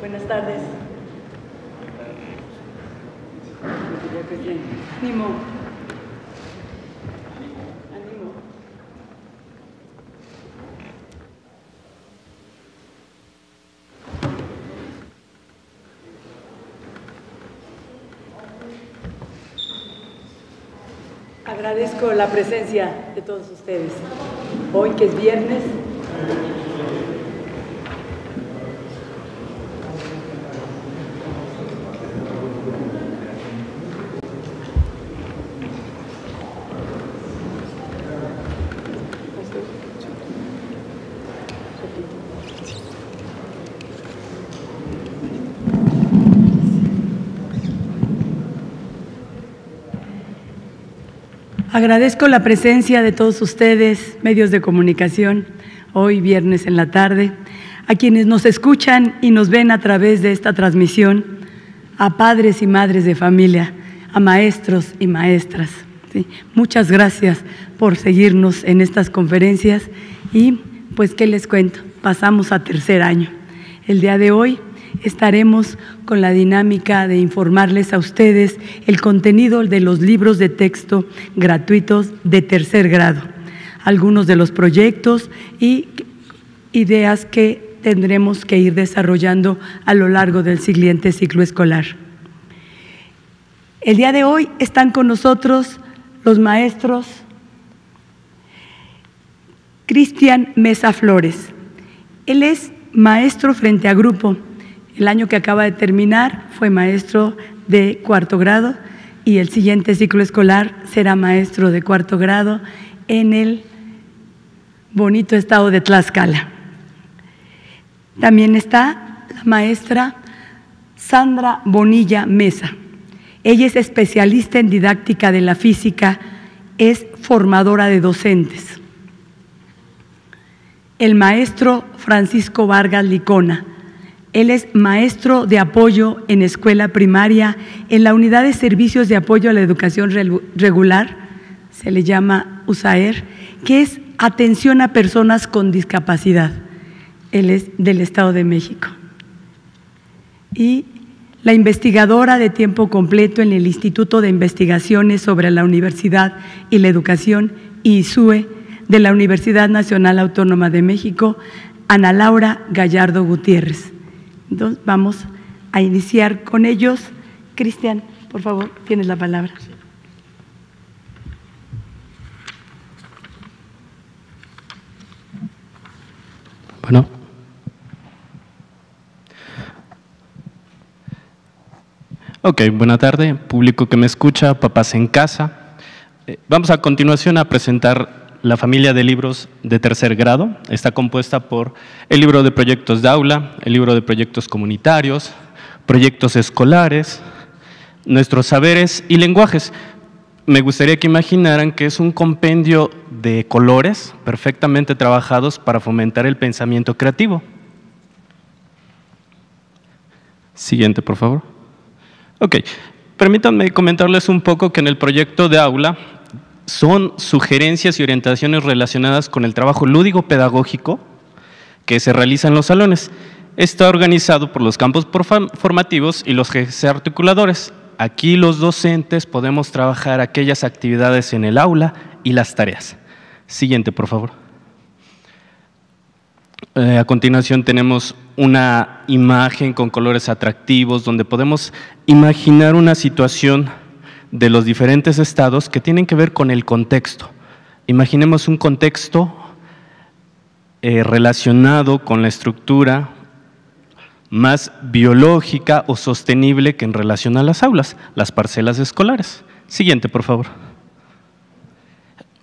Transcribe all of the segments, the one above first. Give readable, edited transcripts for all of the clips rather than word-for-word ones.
Buenas tardes. Ánimo. Ánimo. Agradezco la presencia de todos ustedes. Hoy que es viernes, agradezco la presencia de todos ustedes, medios de comunicación, hoy viernes en la tarde, a quienes nos escuchan y nos ven a través de esta transmisión, a padres y madres de familia, a maestros y maestras. ¿Sí? Muchas gracias por seguirnos en estas conferencias y pues, ¿qué les cuento? Pasamos a tercer año. El día de hoy estaremos con la dinámica de informarles a ustedes el contenido de los libros de texto gratuitos de tercer grado, algunos de los proyectos y ideas que tendremos que ir desarrollando a lo largo del siguiente ciclo escolar. El día de hoy están con nosotros los maestros Cristian Mesa Flores. Él es maestro frente a grupo. El año que acaba de terminar fue maestro de cuarto grado y el siguiente ciclo escolar será maestro de cuarto grado en el bonito estado de Tlaxcala. También está la maestra Sandra Bonilla Mesa. Ella es especialista en didáctica de la física, es formadora de docentes. El maestro Francisco Vargas Licona. Él es maestro de apoyo en escuela primaria en la Unidad de Servicios de Apoyo a la Educación Regular, se le llama USAER, que es atención a personas con discapacidad. Él es del Estado de México. Y la investigadora de tiempo completo en el Instituto de Investigaciones sobre la Universidad y la Educación, ISUE, de la Universidad Nacional Autónoma de México, Ana Laura Gallardo Gutiérrez. Entonces, vamos a iniciar con ellos. Cristian, por favor, tienes la palabra. Bueno. Ok, buena tarde, público que me escucha, papás en casa. Vamos a continuación a presentar la familia de libros de tercer grado. Está compuesta por el libro de proyectos de aula, el libro de proyectos comunitarios, proyectos escolares, nuestros saberes y lenguajes. Me gustaría que imaginaran que es un compendio de colores perfectamente trabajados para fomentar el pensamiento creativo. Siguiente, por favor. Ok, permítanme comentarles un poco que en el proyecto de aula son sugerencias y orientaciones relacionadas con el trabajo lúdico-pedagógico que se realiza en los salones. Está organizado por los campos formativos y los ejes articuladores. Aquí los docentes podemos trabajar aquellas actividades en el aula y las tareas. Siguiente, por favor. A continuación tenemos una imagen con colores atractivos donde podemos imaginar una situación de los diferentes estados que tienen que ver con el contexto. Imaginemos un contexto relacionado con la estructura más biológica o sostenible que en relación a las aulas, las parcelas escolares. Siguiente, por favor.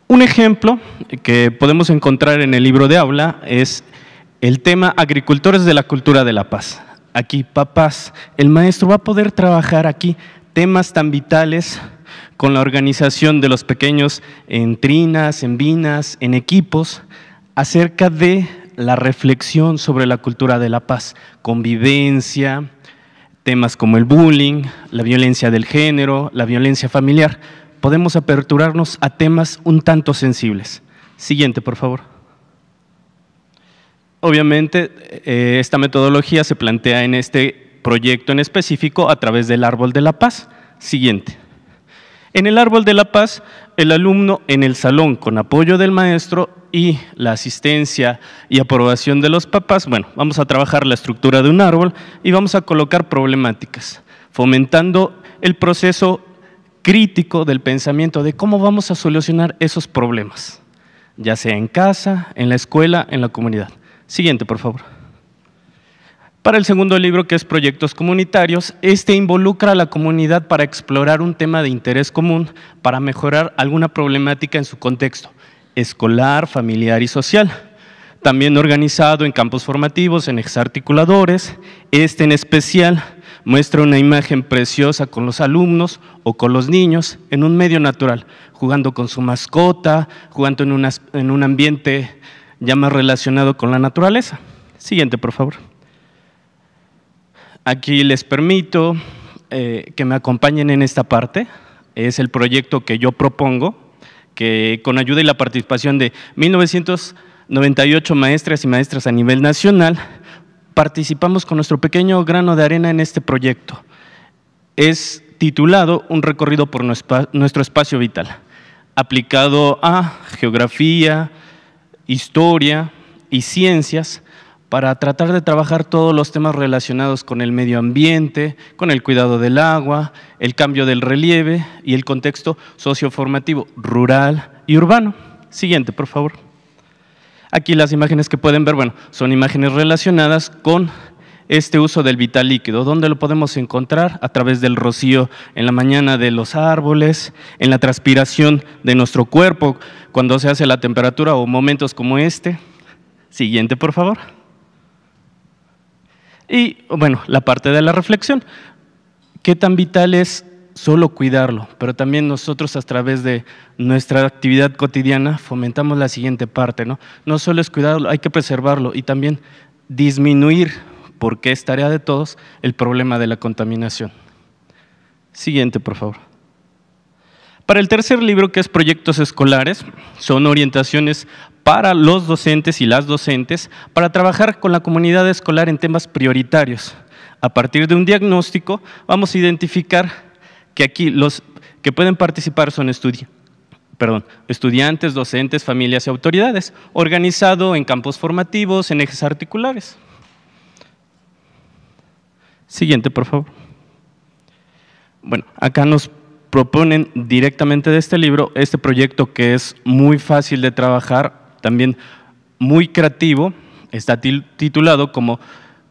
Un ejemplo que podemos encontrar en el libro de aula es el tema Agricultores de la Cultura de la Paz. Aquí, papás, el maestro va a poder trabajar aquí temas tan vitales con la organización de los pequeños en trinas, en vinas, en equipos, acerca de la reflexión sobre la cultura de la paz, convivencia, temas como el bullying, la violencia del género, la violencia familiar. Podemos aperturarnos a temas un tanto sensibles. Siguiente, por favor. Obviamente, esta metodología se plantea en este proyecto en específico a través del Árbol de la Paz. Siguiente. En el Árbol de la Paz, el alumno en el salón, con apoyo del maestro y la asistencia y aprobación de los papás, bueno, vamos a trabajar la estructura de un árbol y vamos a colocar problemáticas, fomentando el proceso crítico del pensamiento de cómo vamos a solucionar esos problemas, ya sea en casa, en la escuela, en la comunidad. Siguiente, por favor. Para el segundo libro, que es Proyectos Comunitarios, este involucra a la comunidad para explorar un tema de interés común para mejorar alguna problemática en su contexto escolar, familiar y social. También organizado en campos formativos, en exarticuladores. Este en especial muestra una imagen preciosa con los alumnos o con los niños en un medio natural, jugando con su mascota, jugando en un ambiente ya más relacionado con la naturaleza. Siguiente, por favor. Aquí les permito que me acompañen en esta parte. Es el proyecto que yo propongo, que con ayuda y la participación de 1998 maestras y maestras a nivel nacional, participamos con nuestro pequeño grano de arena en este proyecto. Es titulado Un recorrido por nuestro espacio vital, aplicado a geografía, historia y ciencias, para tratar de trabajar todos los temas relacionados con el medio ambiente, con el cuidado del agua, el cambio del relieve y el contexto socioformativo rural y urbano. Siguiente, por favor. Aquí las imágenes que pueden ver, bueno, son imágenes relacionadas con este uso del vital líquido. ¿Dónde lo podemos encontrar? A través del rocío en la mañana de los árboles, en la transpiración de nuestro cuerpo, cuando se hace la temperatura o momentos como este. Siguiente, por favor. Y bueno, la parte de la reflexión. ¿Qué tan vital es solo cuidarlo? Pero también nosotros a través de nuestra actividad cotidiana fomentamos la siguiente parte, ¿no? No solo es cuidarlo, hay que preservarlo y también disminuir, porque es tarea de todos, el problema de la contaminación. Siguiente, por favor. Para el tercer libro, que es Proyectos Escolares, son orientaciones para los docentes y las docentes para trabajar con la comunidad escolar en temas prioritarios. A partir de un diagnóstico vamos a identificar que aquí los que pueden participar son estudiantes, docentes, familias y autoridades, organizado en campos formativos, en ejes articulares. Siguiente, por favor. Bueno, acá nos proponen directamente de este libro este proyecto que es muy fácil de trabajar, también muy creativo, está titulado como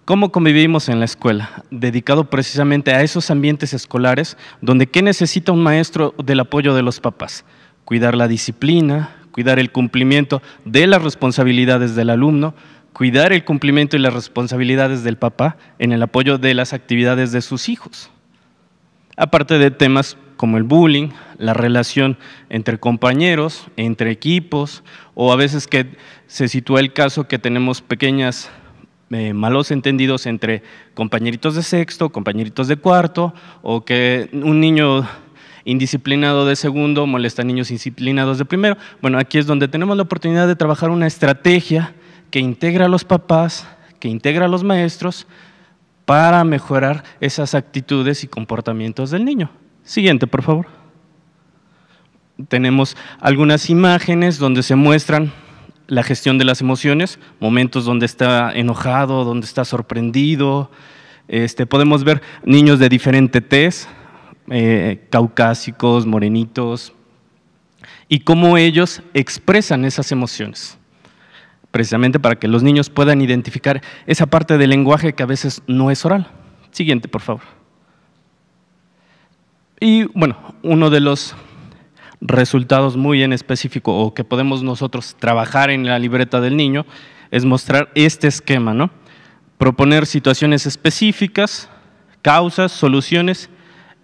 ¿Cómo convivimos en la escuela?, dedicado precisamente a esos ambientes escolares donde ¿qué necesita un maestro del apoyo de los papás? Cuidar la disciplina, cuidar el cumplimiento de las responsabilidades del alumno, cuidar el cumplimiento y las responsabilidades del papá en el apoyo de las actividades de sus hijos. Aparte de temas como el bullying, la relación entre compañeros, entre equipos, o a veces que se sitúa el caso que tenemos pequeñas malos entendidos entre compañeritos de sexto, compañeritos de cuarto, o que un niño indisciplinado de segundo molesta a niños indisciplinados de primero. Bueno, aquí es donde tenemos la oportunidad de trabajar una estrategia que integra a los papás, que integra a los maestros, para mejorar esas actitudes y comportamientos del niño. Siguiente, por favor. Tenemos algunas imágenes donde se muestran la gestión de las emociones, momentos donde está enojado, donde está sorprendido. Podemos ver niños de diferente tez, caucásicos, morenitos, y cómo ellos expresan esas emociones, precisamente para que los niños puedan identificar esa parte del lenguaje que a veces no es oral. Siguiente, por favor. Y bueno, uno de los resultados muy en específico o que podemos nosotros trabajar en la libreta del niño es mostrar este esquema, ¿no? Proponer situaciones específicas, causas, soluciones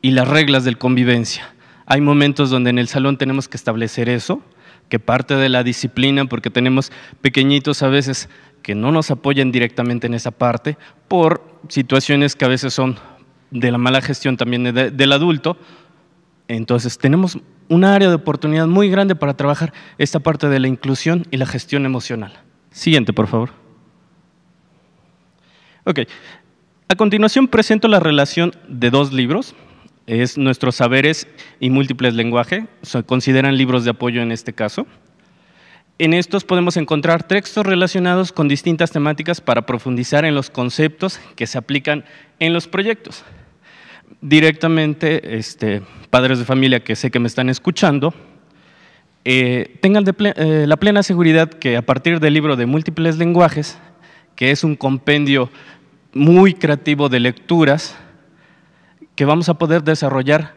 y las reglas de convivencia. Hay momentos donde en el salón tenemos que establecer eso, que parte de la disciplina, porque tenemos pequeñitos a veces que no nos apoyan directamente en esa parte, por situaciones que a veces son de la mala gestión también del adulto. Entonces tenemos un área de oportunidad muy grande para trabajar esta parte de la inclusión y la gestión emocional. Siguiente, por favor. Ok. A continuación presento la relación de dos libros. Es Nuestros Saberes y Múltiples Lenguajes. Se consideran libros de apoyo en este caso. En estos podemos encontrar textos relacionados con distintas temáticas para profundizar en los conceptos que se aplican en los proyectos. Directamente, padres de familia que sé que me están escuchando, tengan la plena seguridad que a partir del libro de Múltiples Lenguajes, que es un compendio muy creativo de lecturas, que vamos a poder desarrollar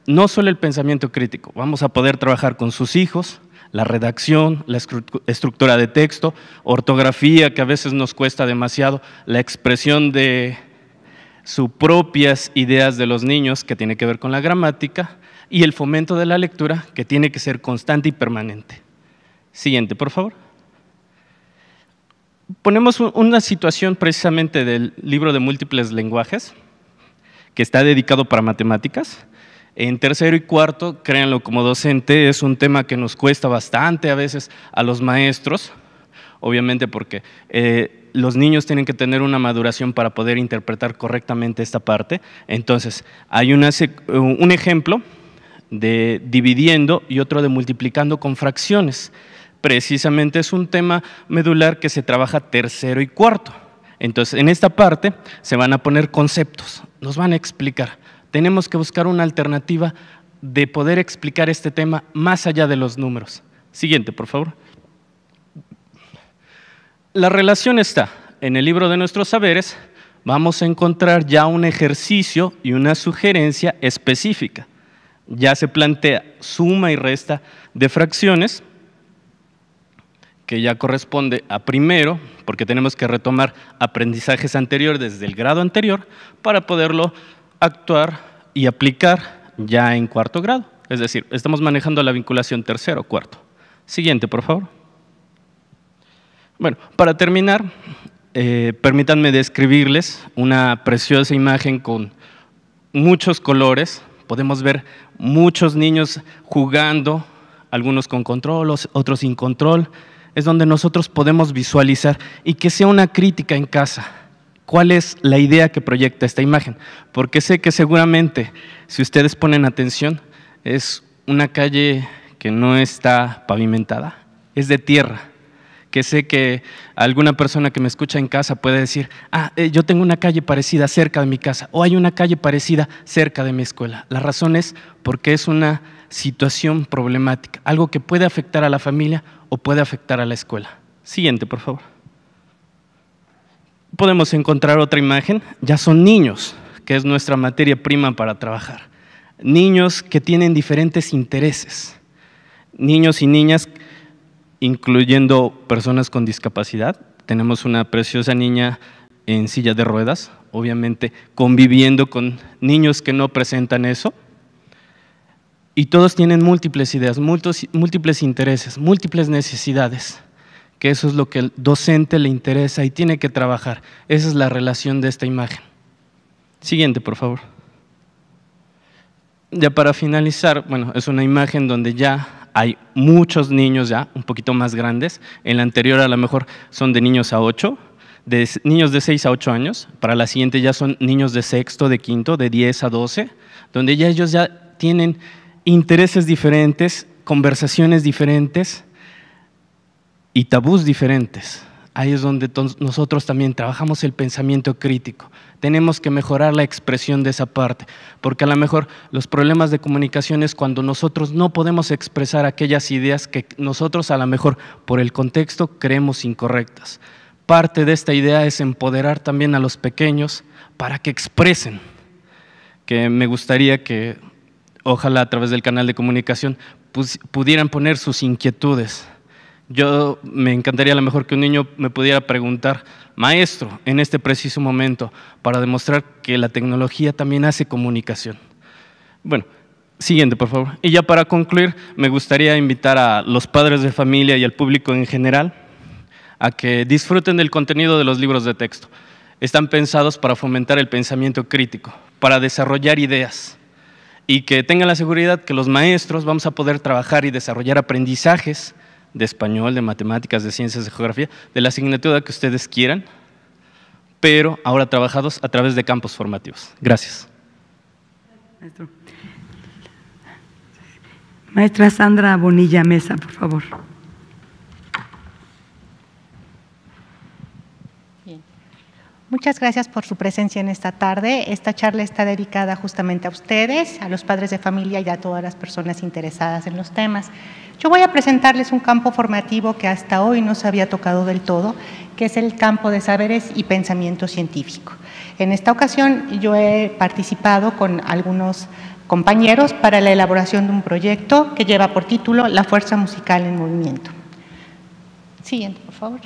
no solo el pensamiento crítico, vamos a poder trabajar con sus hijos, la redacción, la estructura de texto, ortografía, que a veces nos cuesta demasiado, la expresión de sus propias ideas de los niños, que tiene que ver con la gramática, y el fomento de la lectura, que tiene que ser constante y permanente. Siguiente, por favor. Ponemos una situación precisamente del libro de Múltiples Lenguajes, que está dedicado para matemáticas. En tercero y cuarto, créanlo como docente, es un tema que nos cuesta bastante a veces a los maestros, obviamente porque los niños tienen que tener una maduración para poder interpretar correctamente esta parte. Entonces, hay un ejemplo de dividiendo y otro de multiplicando con fracciones. Precisamente es un tema medular que se trabaja tercero y cuarto. Entonces, en esta parte se van a poner conceptos, nos van a explicar. Tenemos que buscar una alternativa de poder explicar este tema más allá de los números. Siguiente, por favor. La relación está en el libro de Nuestros Saberes. Vamos a encontrar ya un ejercicio y una sugerencia específica. Ya se plantea suma y resta de fracciones, que ya corresponde a primero, porque tenemos que retomar aprendizajes anteriores desde el grado anterior para poderlo actuar y aplicar ya en cuarto grado. Es decir, estamos manejando la vinculación tercero, cuarto. Siguiente, por favor. Bueno, para terminar, permítanme describirles una preciosa imagen con muchos colores. Podemos ver muchos niños jugando, algunos con control, otros sin control. Es donde nosotros podemos visualizar y que sea una crítica en casa. ¿Cuál es la idea que proyecta esta imagen? Porque sé que seguramente, si ustedes ponen atención, es una calle que no está pavimentada, es de tierra, que sé que alguna persona que me escucha en casa puede decir, yo tengo una calle parecida cerca de mi casa, o hay una calle parecida cerca de mi escuela. La razón es porque es una situación problemática, algo que puede afectar a la familia o puede afectar a la escuela. Siguiente, por favor. Podemos encontrar otra imagen, ya son niños, que es nuestra materia prima para trabajar. Niños que tienen diferentes intereses, niños y niñas, incluyendo personas con discapacidad. Tenemos una preciosa niña en silla de ruedas, obviamente conviviendo con niños que no presentan eso. Y todos tienen múltiples ideas, múltiples intereses, múltiples necesidades, que eso es lo que al docente le interesa y tiene que trabajar. Esa es la relación de esta imagen. Siguiente, por favor. Ya para finalizar, bueno, es una imagen donde ya hay muchos niños ya, un poquito más grandes. En la anterior a lo mejor son de niños a 8, de niños de 6 a 8 años. Para la siguiente ya son niños de sexto, de quinto, de 10 a 12, donde ya ellos ya tienen intereses diferentes, conversaciones diferentes y tabús diferentes. Ahí es donde nosotros también trabajamos el pensamiento crítico. Tenemos que mejorar la expresión de esa parte, porque a lo mejor los problemas de comunicación es cuando nosotros no podemos expresar aquellas ideas que nosotros a lo mejor por el contexto creemos incorrectas. Parte de esta idea es empoderar también a los pequeños para que expresen, que me gustaría que ojalá a través del canal de comunicación pudieran poner sus inquietudes. Yo me encantaría a lo mejor que un niño me pudiera preguntar, maestro, en este preciso momento, para demostrar que la tecnología también hace comunicación. Bueno, siguiente, por favor. Y ya para concluir, me gustaría invitar a los padres de familia y al público en general a que disfruten del contenido de los libros de texto. Están pensados para fomentar el pensamiento crítico, para desarrollar ideas y que tengan la seguridad que los maestros vamos a poder trabajar y desarrollar aprendizajes de español, de matemáticas, de ciencias, de geografía, de la asignatura que ustedes quieran, pero ahora trabajados a través de campos formativos. Gracias. Maestro. Maestra Sandra Bonilla Mesa, por favor. Bien. Muchas gracias por su presencia en esta tarde. Esta charla está dedicada justamente a ustedes, a los padres de familia y a todas las personas interesadas en los temas. Yo voy a presentarles un campo formativo que hasta hoy no se había tocado del todo, que es el campo de saberes y pensamiento científico. En esta ocasión yo he participado con algunos compañeros para la elaboración de un proyecto que lleva por título La fuerza musical en movimiento. Siguiente, por favor.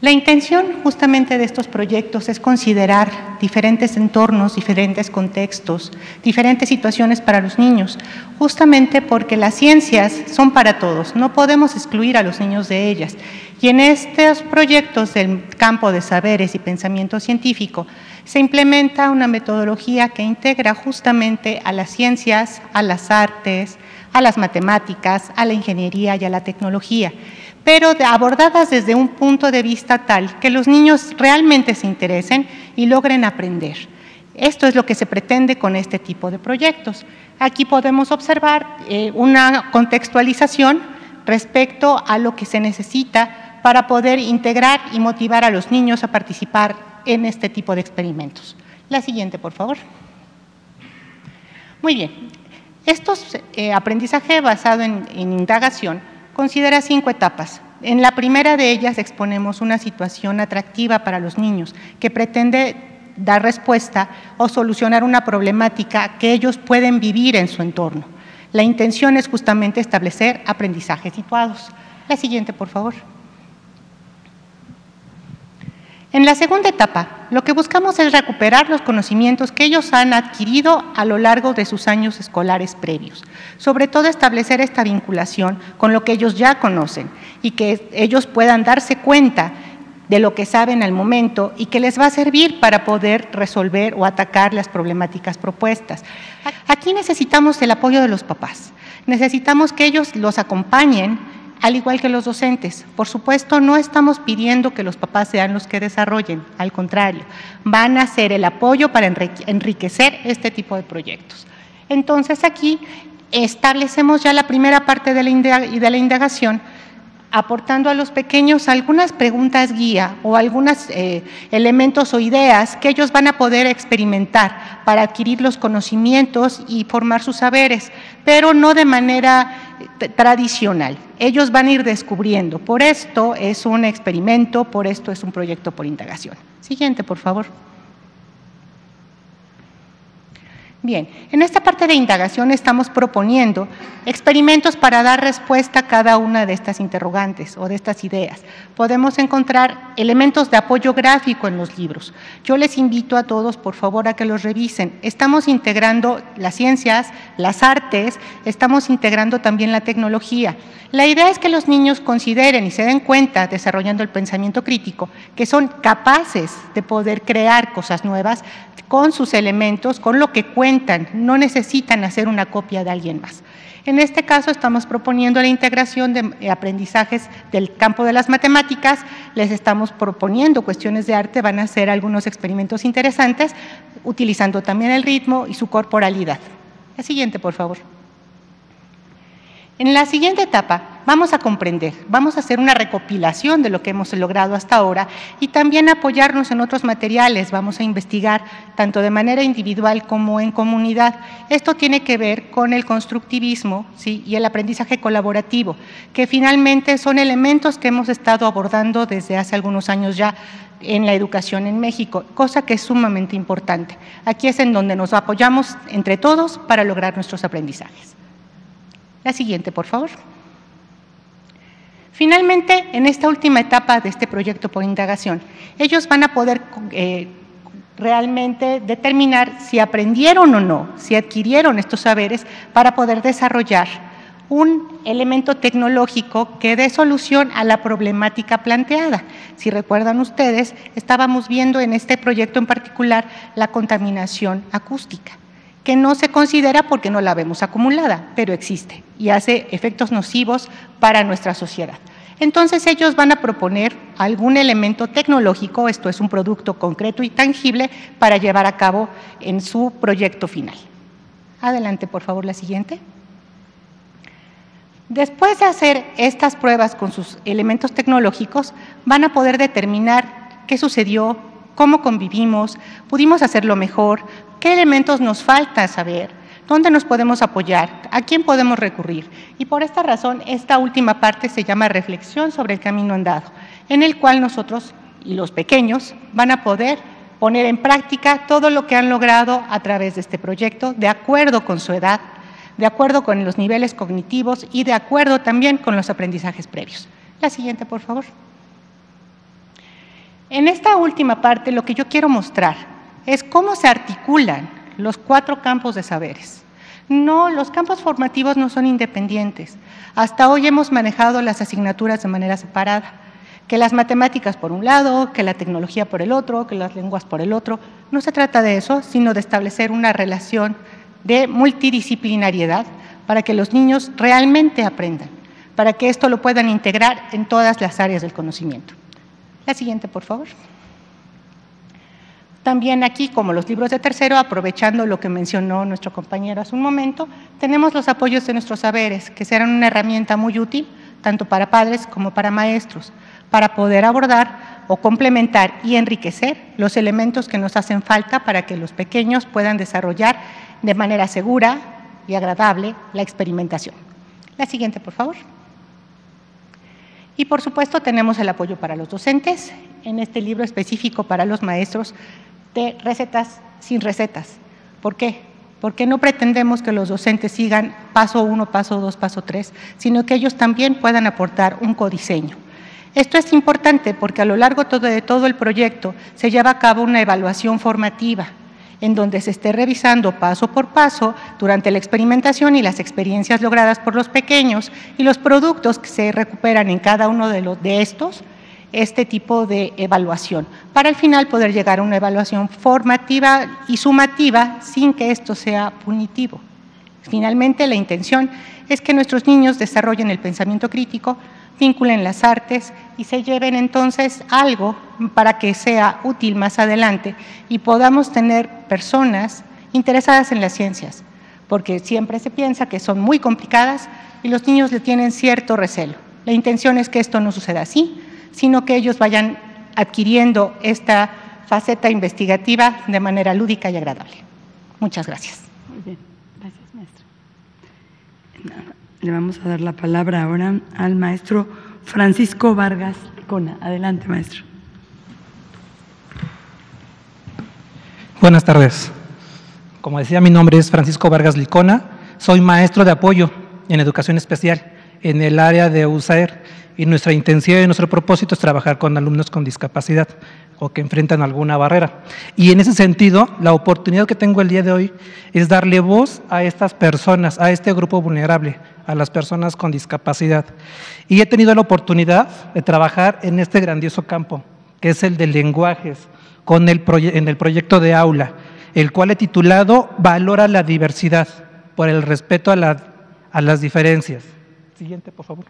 La intención justamente de estos proyectos es considerar diferentes entornos, diferentes contextos, diferentes situaciones para los niños, justamente porque las ciencias son para todos, no podemos excluir a los niños de ellas. Y en estos proyectos del campo de saberes y pensamiento científico se implementa una metodología que integra justamente a las ciencias, a las artes, a las matemáticas, a la ingeniería y a la tecnología, pero abordadas desde un punto de vista tal que los niños realmente se interesen y logren aprender. Esto es lo que se pretende con este tipo de proyectos. Aquí podemos observar una contextualización respecto a lo que se necesita para poder integrar y motivar a los niños a participar en este tipo de experimentos. La siguiente, por favor. Muy bien. Estos aprendizaje basado en indagación considera 5 etapas. En la primera de ellas exponemos una situación atractiva para los niños que pretende dar respuesta o solucionar una problemática que ellos pueden vivir en su entorno. La intención es justamente establecer aprendizajes situados. La siguiente, por favor. En la segunda etapa, lo que buscamos es recuperar los conocimientos que ellos han adquirido a lo largo de sus años escolares previos. Sobre todo establecer esta vinculación con lo que ellos ya conocen y que ellos puedan darse cuenta de lo que saben al momento y que les va a servir para poder resolver o atacar las problemáticas propuestas. Aquí necesitamos el apoyo de los papás. Necesitamos que ellos los acompañen, al igual que los docentes. Por supuesto, no estamos pidiendo que los papás sean los que desarrollen, al contrario, van a ser el apoyo para enriquecer este tipo de proyectos. Entonces, aquí establecemos ya la primera parte de la indagación, aportando a los pequeños algunas preguntas guía o algunos elementos o ideas que ellos van a poder experimentar para adquirir los conocimientos y formar sus saberes, pero no de manera tradicional. Ellos van a ir descubriendo. Por esto es un experimento, por esto es un proyecto por indagación. Siguiente, por favor. Bien, en esta parte de indagación estamos proponiendo experimentos para dar respuesta a cada una de estas interrogantes o de estas ideas. Podemos encontrar elementos de apoyo gráfico en los libros. Yo les invito a todos, por favor, a que los revisen. Estamos integrando las ciencias, las artes, estamos integrando también la tecnología. La idea es que los niños consideren y se den cuenta, desarrollando el pensamiento crítico, que son capaces de poder crear cosas nuevas con sus elementos, con lo que cuentan, no necesitan hacer una copia de alguien más. En este caso estamos proponiendo la integración de aprendizajes del campo de las matemáticas, les estamos proponiendo cuestiones de arte, van a hacer algunos experimentos interesantes, utilizando también el ritmo y su corporalidad. La siguiente, por favor. En la siguiente etapa vamos a comprender, vamos a hacer una recopilación de lo que hemos logrado hasta ahora y también apoyarnos en otros materiales, vamos a investigar tanto de manera individual como en comunidad. Esto tiene que ver con el constructivismo, ¿sí?, y el aprendizaje colaborativo, que finalmente son elementos que hemos estado abordando desde hace algunos años ya en la educación en México, cosa que es sumamente importante. Aquí es en donde nos apoyamos entre todos para lograr nuestros aprendizajes. La siguiente, por favor. Finalmente, en esta última etapa de este proyecto por indagación, ellos van a poder realmente determinar si aprendieron o no, si adquirieron estos saberes para poder desarrollar un elemento tecnológico que dé solución a la problemática planteada. Si recuerdan ustedes, estábamos viendo en este proyecto en particular la contaminación acústica, que no se considera porque no la vemos acumulada, pero existe y hace efectos nocivos para nuestra sociedad. entonces ellos van a proponer algún elemento tecnológico, esto es un producto concreto y tangible, para llevar a cabo en su proyecto final. Adelante, por favor, la siguiente. Después de hacer estas pruebas con sus elementos tecnológicos, van a poder determinar qué sucedió, cómo convivimos, pudimos hacerlo mejor, qué elementos nos falta saber, dónde nos podemos apoyar, a quién podemos recurrir. Y por esta razón, esta última parte se llama reflexión sobre el camino andado, en el cual nosotros y los pequeños van a poder poner en práctica todo lo que han logrado a través de este proyecto, de acuerdo con su edad, de acuerdo con los niveles cognitivos y de acuerdo también con los aprendizajes previos. La siguiente, por favor. En esta última parte, lo que yo quiero mostrar es cómo se articulan los 4 campos de saberes. No, los campos formativos no son independientes. Hasta hoy hemos manejado las asignaturas de manera separada, que las matemáticas por un lado, que la tecnología por el otro, que las lenguas por el otro. No se trata de eso, sino de establecer una relación de multidisciplinariedad para que los niños realmente aprendan, para que esto lo puedan integrar en todas las áreas del conocimiento. La siguiente, por favor. También aquí, como los libros de tercero, aprovechando lo que mencionó nuestro compañero hace un momento, tenemos los apoyos de nuestros saberes, que serán una herramienta muy útil, tanto para padres como para maestros, para poder abordar o complementar y enriquecer los elementos que nos hacen falta para que los pequeños puedan desarrollar de manera segura y agradable la experimentación. La siguiente, por favor. Y por supuesto tenemos el apoyo para los docentes, en este libro específico para los maestros de recetas sin recetas. ¿Por qué? Porque no pretendemos que los docentes sigan paso 1, paso 2, paso 3, sino que ellos también puedan aportar un codiseño. Esto es importante porque a lo largo de todo el proyecto se lleva a cabo una evaluación formativa, en donde se esté revisando paso por paso durante la experimentación y las experiencias logradas por los pequeños y los productos que se recuperan en cada uno de estos, este tipo de evaluación, para al final poder llegar a una evaluación formativa y sumativa sin que esto sea punitivo. Finalmente, la intención es que nuestros niños desarrollen el pensamiento crítico, vinculen las artes y se lleven entonces algo para que sea útil más adelante y podamos tener personas interesadas en las ciencias, porque siempre se piensa que son muy complicadas y los niños le tienen cierto recelo. La intención es que esto no suceda así, sino que ellos vayan adquiriendo esta faceta investigativa de manera lúdica y agradable. Muchas gracias. Muy bien, gracias, maestra. Le vamos a dar la palabra ahora al maestro Francisco Vargas Licona. Adelante, maestro. Buenas tardes. Como decía, mi nombre es Francisco Vargas Licona. Soy maestro de apoyo en educación especial en el área de USAER y nuestra intención y nuestro propósito es trabajar con alumnos con discapacidad o que enfrentan alguna barrera. Y en ese sentido, la oportunidad que tengo el día de hoy es darle voz a estas personas, a este grupo vulnerable, a las personas con discapacidad. Y he tenido la oportunidad de trabajar en este grandioso campo, que es el de lenguajes, en el proyecto de aula, el cual he titulado Valora la diversidad, por el respeto a las diferencias. Siguiente, por favor.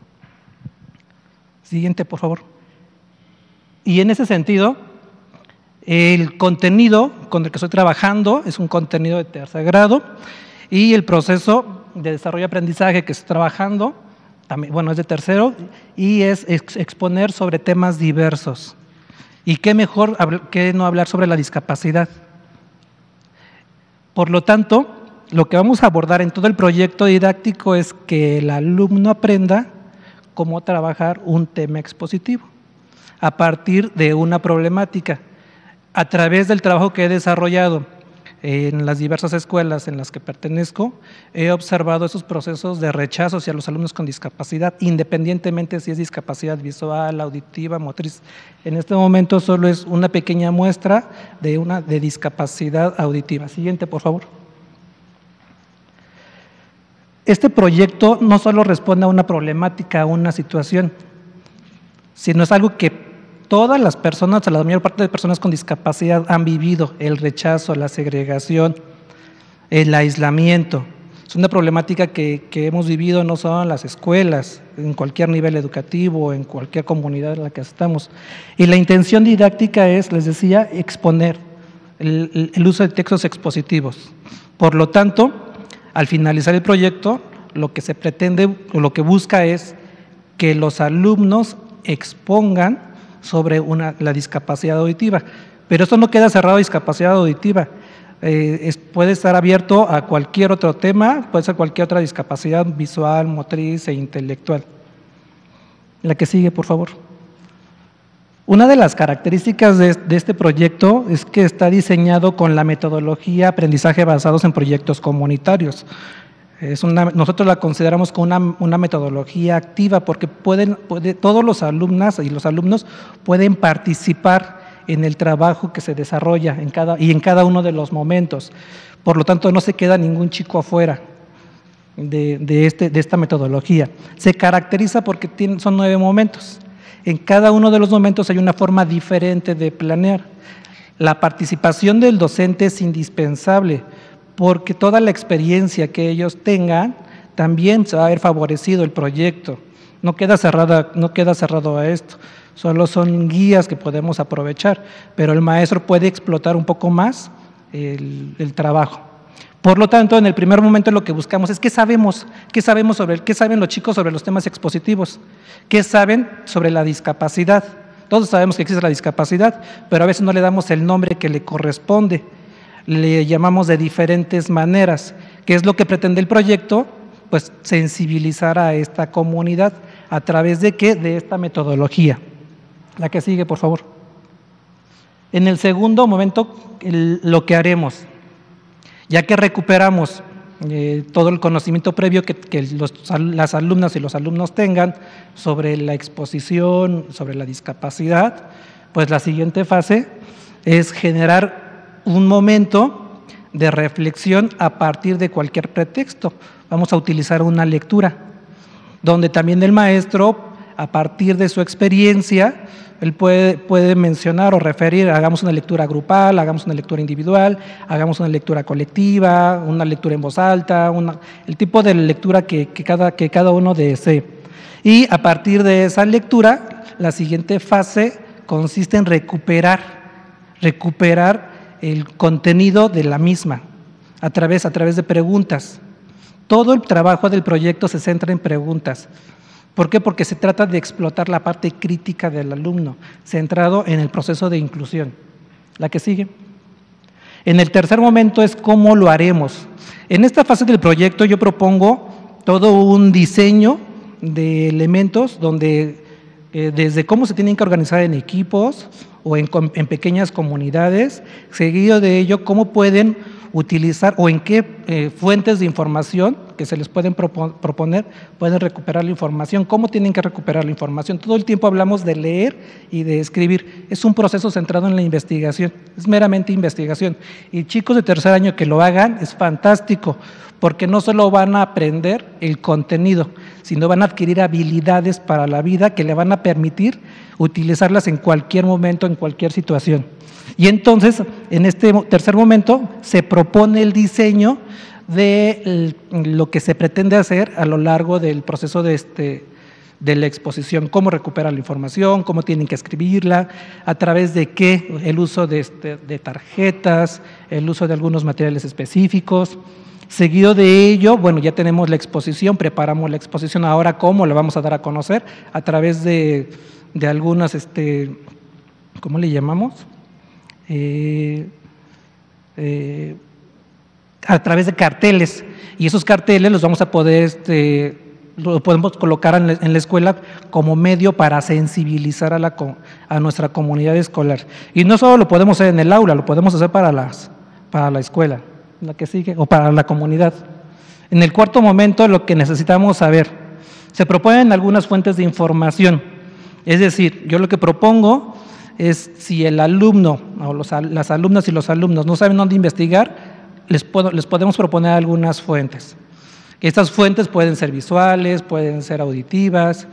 Siguiente, por favor. Y en ese sentido, el contenido con el que estoy trabajando es un contenido de tercer grado y el proceso de desarrollo y aprendizaje que estoy trabajando, también, bueno, es de tercero y es exponer sobre temas diversos. Y qué mejor que no hablar sobre la discapacidad. Por lo tanto, lo que vamos a abordar en todo el proyecto didáctico es que el alumno aprenda cómo trabajar un tema expositivo a partir de una problemática. A través del trabajo que he desarrollado en las diversas escuelas en las que pertenezco, he observado esos procesos de rechazo hacia los alumnos con discapacidad, independientemente si es discapacidad visual, auditiva, motriz. En este momento solo es una pequeña muestra de discapacidad auditiva. Siguiente, por favor. Este proyecto no solo responde a una problemática, a una situación, sino es algo que todas las personas, la mayor parte de personas con discapacidad han vivido: el rechazo, la segregación, el aislamiento. Es una problemática que hemos vivido no solo en las escuelas, en cualquier nivel educativo, en cualquier comunidad en la que estamos. Y la intención didáctica es, les decía, exponer el uso de textos expositivos. Por lo tanto, al finalizar el proyecto, lo que se pretende o lo que busca es que los alumnos expongan sobre la discapacidad auditiva. Pero esto no queda cerrado a discapacidad auditiva. Puede estar abierto a cualquier otro tema, puede ser cualquier otra discapacidad visual, motriz e intelectual. La que sigue, por favor. Una de las características de este proyecto es que está diseñado con la metodología aprendizaje basados en proyectos comunitarios. Nosotros la consideramos como una metodología activa porque todos los alumnas y los alumnos pueden participar en el trabajo que se desarrolla en cada uno de los momentos. Por lo tanto, no se queda ningún chico afuera de esta metodología. Se caracteriza porque son 9 momentos. En cada uno de los momentos hay una forma diferente de planear. La participación del docente es indispensable porque toda la experiencia que ellos tengan también se va a ver favorecido el proyecto. No queda cerrado a esto. Solo son guías que podemos aprovechar, pero el maestro puede explotar un poco más el trabajo. Por lo tanto, en el primer momento lo que buscamos es qué saben los chicos sobre los temas expositivos, qué saben sobre la discapacidad. Todos sabemos que existe la discapacidad, pero a veces no le damos el nombre que le corresponde, le llamamos de diferentes maneras. ¿Qué es lo que pretende el proyecto? Pues sensibilizar a esta comunidad a través de ¿qué? De esta metodología. La que sigue, por favor. En el segundo momento, lo que haremos, ya que recuperamos todo el conocimiento previo que las alumnas y los alumnos tengan sobre la exposición, sobre la discapacidad, pues la siguiente fase es generar un momento de reflexión a partir de cualquier pretexto. Vamos a utilizar una lectura, donde también el maestro, a partir de su experiencia, él puede mencionar o referir, hagamos una lectura grupal, hagamos una lectura individual, hagamos una lectura colectiva, una lectura en voz alta, el tipo de lectura que cada uno desee. Y a partir de esa lectura, la siguiente fase consiste en recuperar el contenido de la misma a través de preguntas. Todo el trabajo del proyecto se centra en preguntas. ¿Por qué? Porque se trata de explotar la parte crítica del alumno, centrado en el proceso de inclusión. La que sigue. En el tercer momento es cómo lo haremos. En esta fase del proyecto yo propongo todo un diseño de elementos donde desde cómo se tienen que organizar en equipos o en pequeñas comunidades, seguido de ello cómo pueden utilizar o en qué fuentes de información que se les pueden proponer pueden recuperar la información, cómo tienen que recuperar la información. Todo el tiempo hablamos de leer y de escribir. Es un proceso centrado en la investigación, es meramente investigación. Y chicos de tercer año que lo hagan es fantástico, porque no solo van a aprender el contenido, sino van a adquirir habilidades para la vida que le van a permitir utilizarlas en cualquier momento, en cualquier situación. Y entonces, en este tercer momento, se propone el diseño de lo que se pretende hacer a lo largo del proceso de la exposición, cómo recuperar la información, cómo tienen que escribirla, a través de qué, el uso de tarjetas, el uso de algunos materiales específicos. Seguido de ello, bueno, ya tenemos la exposición, preparamos la exposición, ahora cómo la vamos a dar a conocer, a través de algunas, ¿cómo le llamamos? A través de carteles, y esos carteles los vamos a poder, lo podemos colocar en la escuela como medio para sensibilizar a nuestra comunidad escolar. Y no solo lo podemos hacer en el aula, lo podemos hacer para la escuela, la que sigue, o para la comunidad. En el cuarto momento, lo que necesitamos saber, se proponen algunas fuentes de información, es decir, yo lo que propongo es si el alumno o las alumnas y los alumnos no saben dónde investigar, les podemos proponer algunas fuentes. Estas fuentes pueden ser visuales, pueden ser auditivas,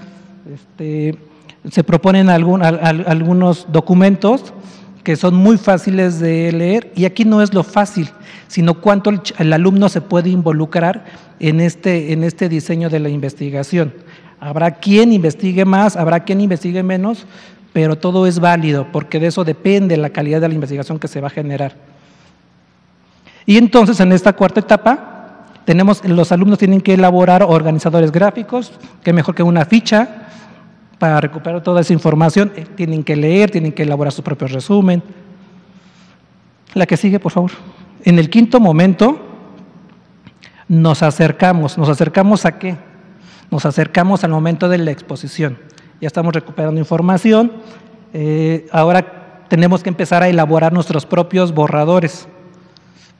se proponen algunos documentos que son muy fáciles de leer, y aquí no es lo fácil, sino cuánto el alumno se puede involucrar en este diseño de la investigación. Habrá quien investigue más, habrá quien investigue menos, pero todo es válido, porque de eso depende la calidad de la investigación que se va a generar. Y entonces, en esta cuarta etapa, los alumnos tienen que elaborar organizadores gráficos, que mejor que una ficha, para recuperar toda esa información. Tienen que leer, tienen que elaborar su propio resumen. La que sigue, por favor. En el quinto momento, nos acercamos ¿a qué? Nos acercamos al momento de la exposición. Ya estamos recuperando información, ahora tenemos que empezar a elaborar nuestros propios borradores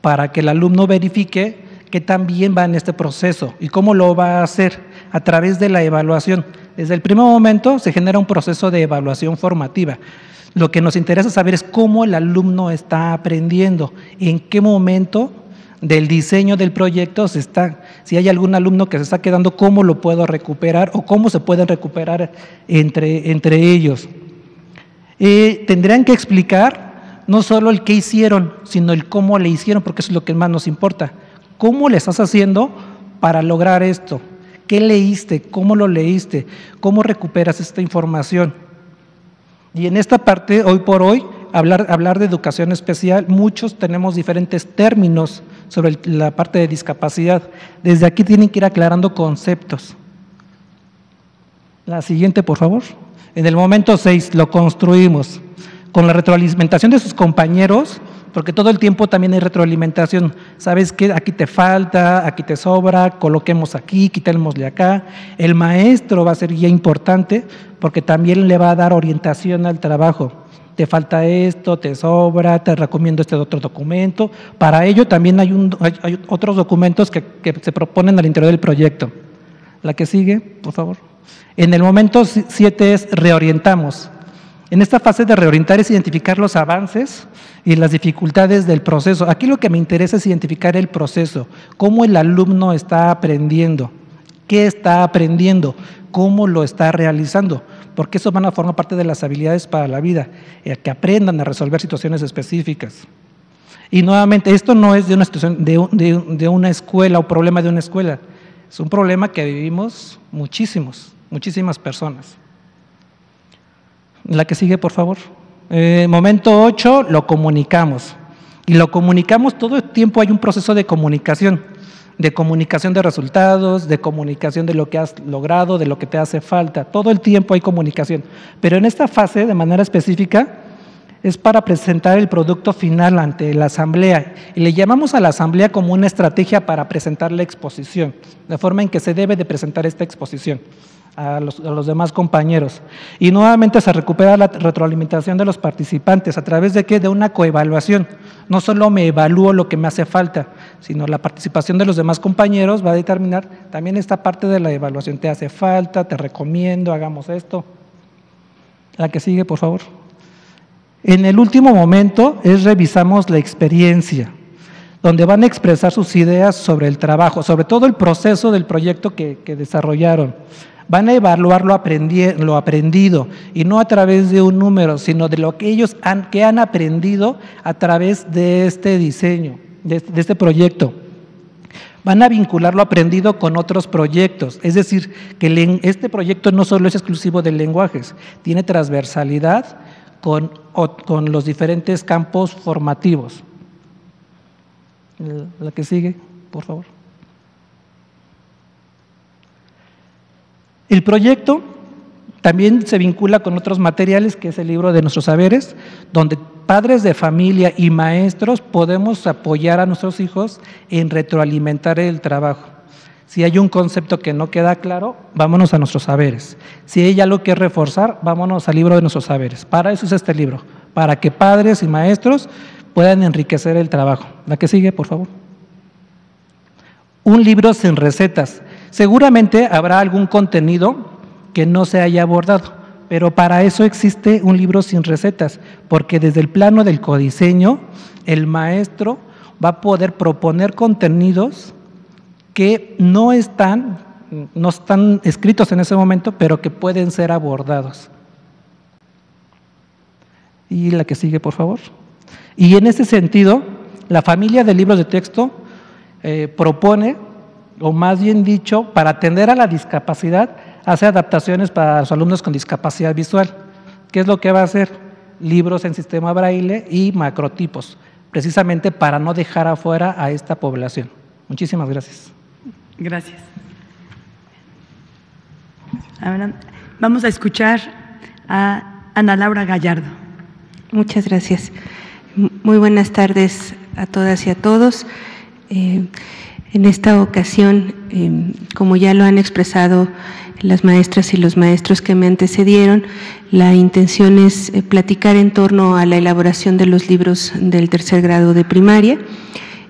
para que el alumno verifique que también va en este proceso. ¿Y cómo lo va a hacer? A través de la evaluación. Desde el primer momento se genera un proceso de evaluación formativa. Lo que nos interesa saber es cómo el alumno está aprendiendo, en qué momento del diseño del proyecto si hay algún alumno que se está quedando, cómo lo puedo recuperar o cómo se pueden recuperar entre ellos. Tendrán que explicar no solo el qué hicieron, sino el cómo le hicieron, porque eso es lo que más nos importa. ¿Cómo le estás haciendo para lograr esto? ¿Qué leíste? ¿Cómo lo leíste? ¿Cómo recuperas esta información? Y en esta parte, hoy por hoy, hablar de educación especial, muchos tenemos diferentes términos sobre la parte de discapacidad. Desde aquí tienen que ir aclarando conceptos. La siguiente, por favor. En el momento 6, lo construimos. Con la retroalimentación de sus compañeros, porque todo el tiempo también hay retroalimentación. ¿Sabes qué? Aquí te falta, aquí te sobra, coloquemos aquí, quitémosle acá. El maestro va a ser guía importante porque también le va a dar orientación al trabajo. Te falta esto, te sobra, te recomiendo este otro documento. Para ello también hay otros documentos que se proponen al interior del proyecto. La que sigue, por favor. En el momento 7 es reorientamos. En esta fase de reorientar es identificar los avances y las dificultades del proceso. Aquí lo que me interesa es identificar el proceso, cómo el alumno está aprendiendo, qué está aprendiendo, cómo lo está realizando, porque eso van a formar parte de las habilidades para la vida, que aprendan a resolver situaciones específicas. Y nuevamente, esto no es de una situación de una escuela o problema de una escuela, es un problema que vivimos muchísimas personas. La que sigue, por favor. Momento 8, lo comunicamos. Y lo comunicamos, todo el tiempo hay un proceso de comunicación de resultados, de comunicación de lo que has logrado, de lo que te hace falta. Todo el tiempo hay comunicación. Pero en esta fase, de manera específica, es para presentar el producto final ante la asamblea. Y le llamamos a la asamblea como una estrategia para presentar la exposición, la forma en que se debe de presentar esta exposición a los demás compañeros. Y nuevamente se recupera la retroalimentación de los participantes. ¿A través de qué? De una coevaluación. No solo me evalúo lo que me hace falta, sino la participación de los demás compañeros va a determinar también esta parte de la evaluación. Te hace falta, te recomiendo, hagamos esto. La que sigue, por favor. En el último momento revisamos la experiencia, donde van a expresar sus ideas sobre el trabajo, sobre todo el proceso del proyecto que desarrollaron. Van a evaluar lo aprendido, y no a través de un número, sino de lo que ellos han aprendido a través de este diseño, de este proyecto. Van a vincular lo aprendido con otros proyectos, es decir, que este proyecto no solo es exclusivo de lenguajes, tiene transversalidad con los diferentes campos formativos. La que sigue, por favor. El proyecto también se vincula con otros materiales, que es el libro de nuestros saberes, donde padres de familia y maestros podemos apoyar a nuestros hijos en retroalimentar el trabajo. Si hay un concepto que no queda claro, vámonos a nuestros saberes. Si hay algo que reforzar, vámonos al libro de nuestros saberes. Para eso es este libro, para que padres y maestros puedan enriquecer el trabajo. La que sigue, por favor. Un libro sin recetas. Seguramente habrá algún contenido que no se haya abordado, pero para eso existe un libro sin recetas, porque desde el plano del codiseño, el maestro va a poder proponer contenidos que no están escritos en ese momento, pero que pueden ser abordados. Y la que sigue, por favor. Y en ese sentido, la familia de libros de texto propone, o más bien dicho, para atender a la discapacidad, hace adaptaciones para los alumnos con discapacidad visual. ¿Qué es lo que va a hacer? Libros en sistema braille y macrotipos, precisamente para no dejar afuera a esta población. Muchísimas gracias. Gracias. Ahora vamos a escuchar a Ana Laura Gallardo. Muchas gracias. Muy buenas tardes a todas y a todos. En esta ocasión, como ya lo han expresado las maestras y los maestros que me antecedieron, la intención es platicar en torno a la elaboración de los libros del tercer grado de primaria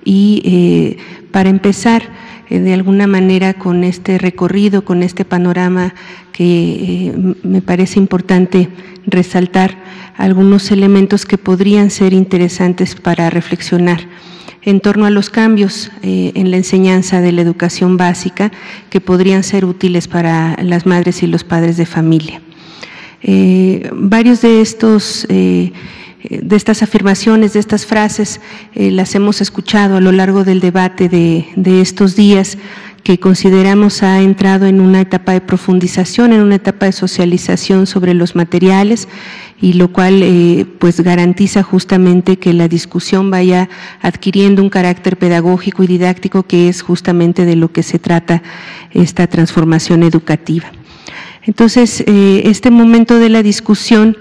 y para empezar, de alguna manera con este recorrido, con este panorama que me parece importante resaltar algunos elementos que podrían ser interesantes para reflexionar en torno a los cambios en la enseñanza de la educación básica que podrían ser útiles para las madres y los padres de familia. Varios de estas afirmaciones, de estas frases, las hemos escuchado a lo largo del debate de estos días, que consideramos ha entrado en una etapa de profundización, en una etapa de socialización sobre los materiales, y lo cual pues garantiza justamente que la discusión vaya adquiriendo un carácter pedagógico y didáctico, que es justamente de lo que se trata esta transformación educativa. Entonces, este momento de la discusión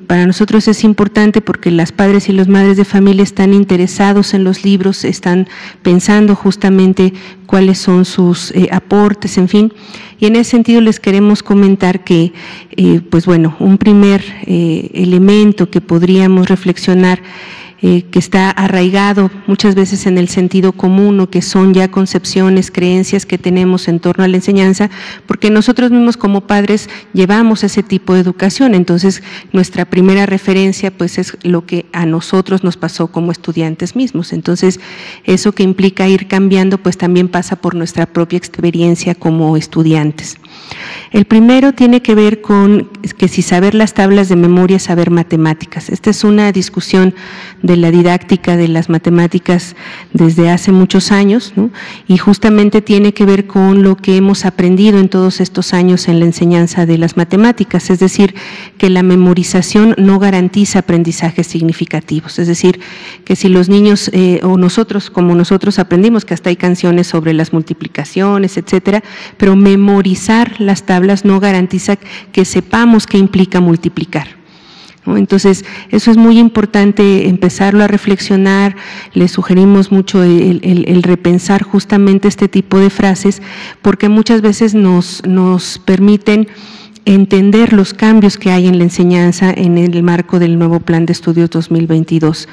para nosotros es importante porque las padres y las madres de familia están interesados en los libros, están pensando justamente cuáles son sus aportes, en fin. Y en ese sentido les queremos comentar que, pues bueno, un primer elemento que podríamos reflexionar que está arraigado muchas veces en el sentido común, o que son ya concepciones, creencias que tenemos en torno a la enseñanza, porque nosotros mismos como padres llevamos ese tipo de educación. Entonces, nuestra primera referencia pues es lo que a nosotros nos pasó como estudiantes mismos. Entonces, eso que implica ir cambiando pues también pasa por nuestra propia experiencia como estudiantes. El primero tiene que ver con que si saber las tablas de memoria es saber matemáticas. Esta es una discusión de la didáctica de las matemáticas desde hace muchos años, ¿no? Y justamente tiene que ver con lo que hemos aprendido en todos estos años en la enseñanza de las matemáticas, es decir, que la memorización no garantiza aprendizajes significativos, es decir, que si los niños o nosotros, como nosotros aprendimos, que hasta hay canciones sobre las multiplicaciones, etcétera, pero memorizar las tablas no garantiza que sepamos qué implica multiplicar, ¿no? Entonces, eso es muy importante empezarlo a reflexionar. Les sugerimos mucho el repensar justamente este tipo de frases, porque muchas veces nos permiten entender los cambios que hay en la enseñanza en el marco del nuevo Plan de Estudios 2022.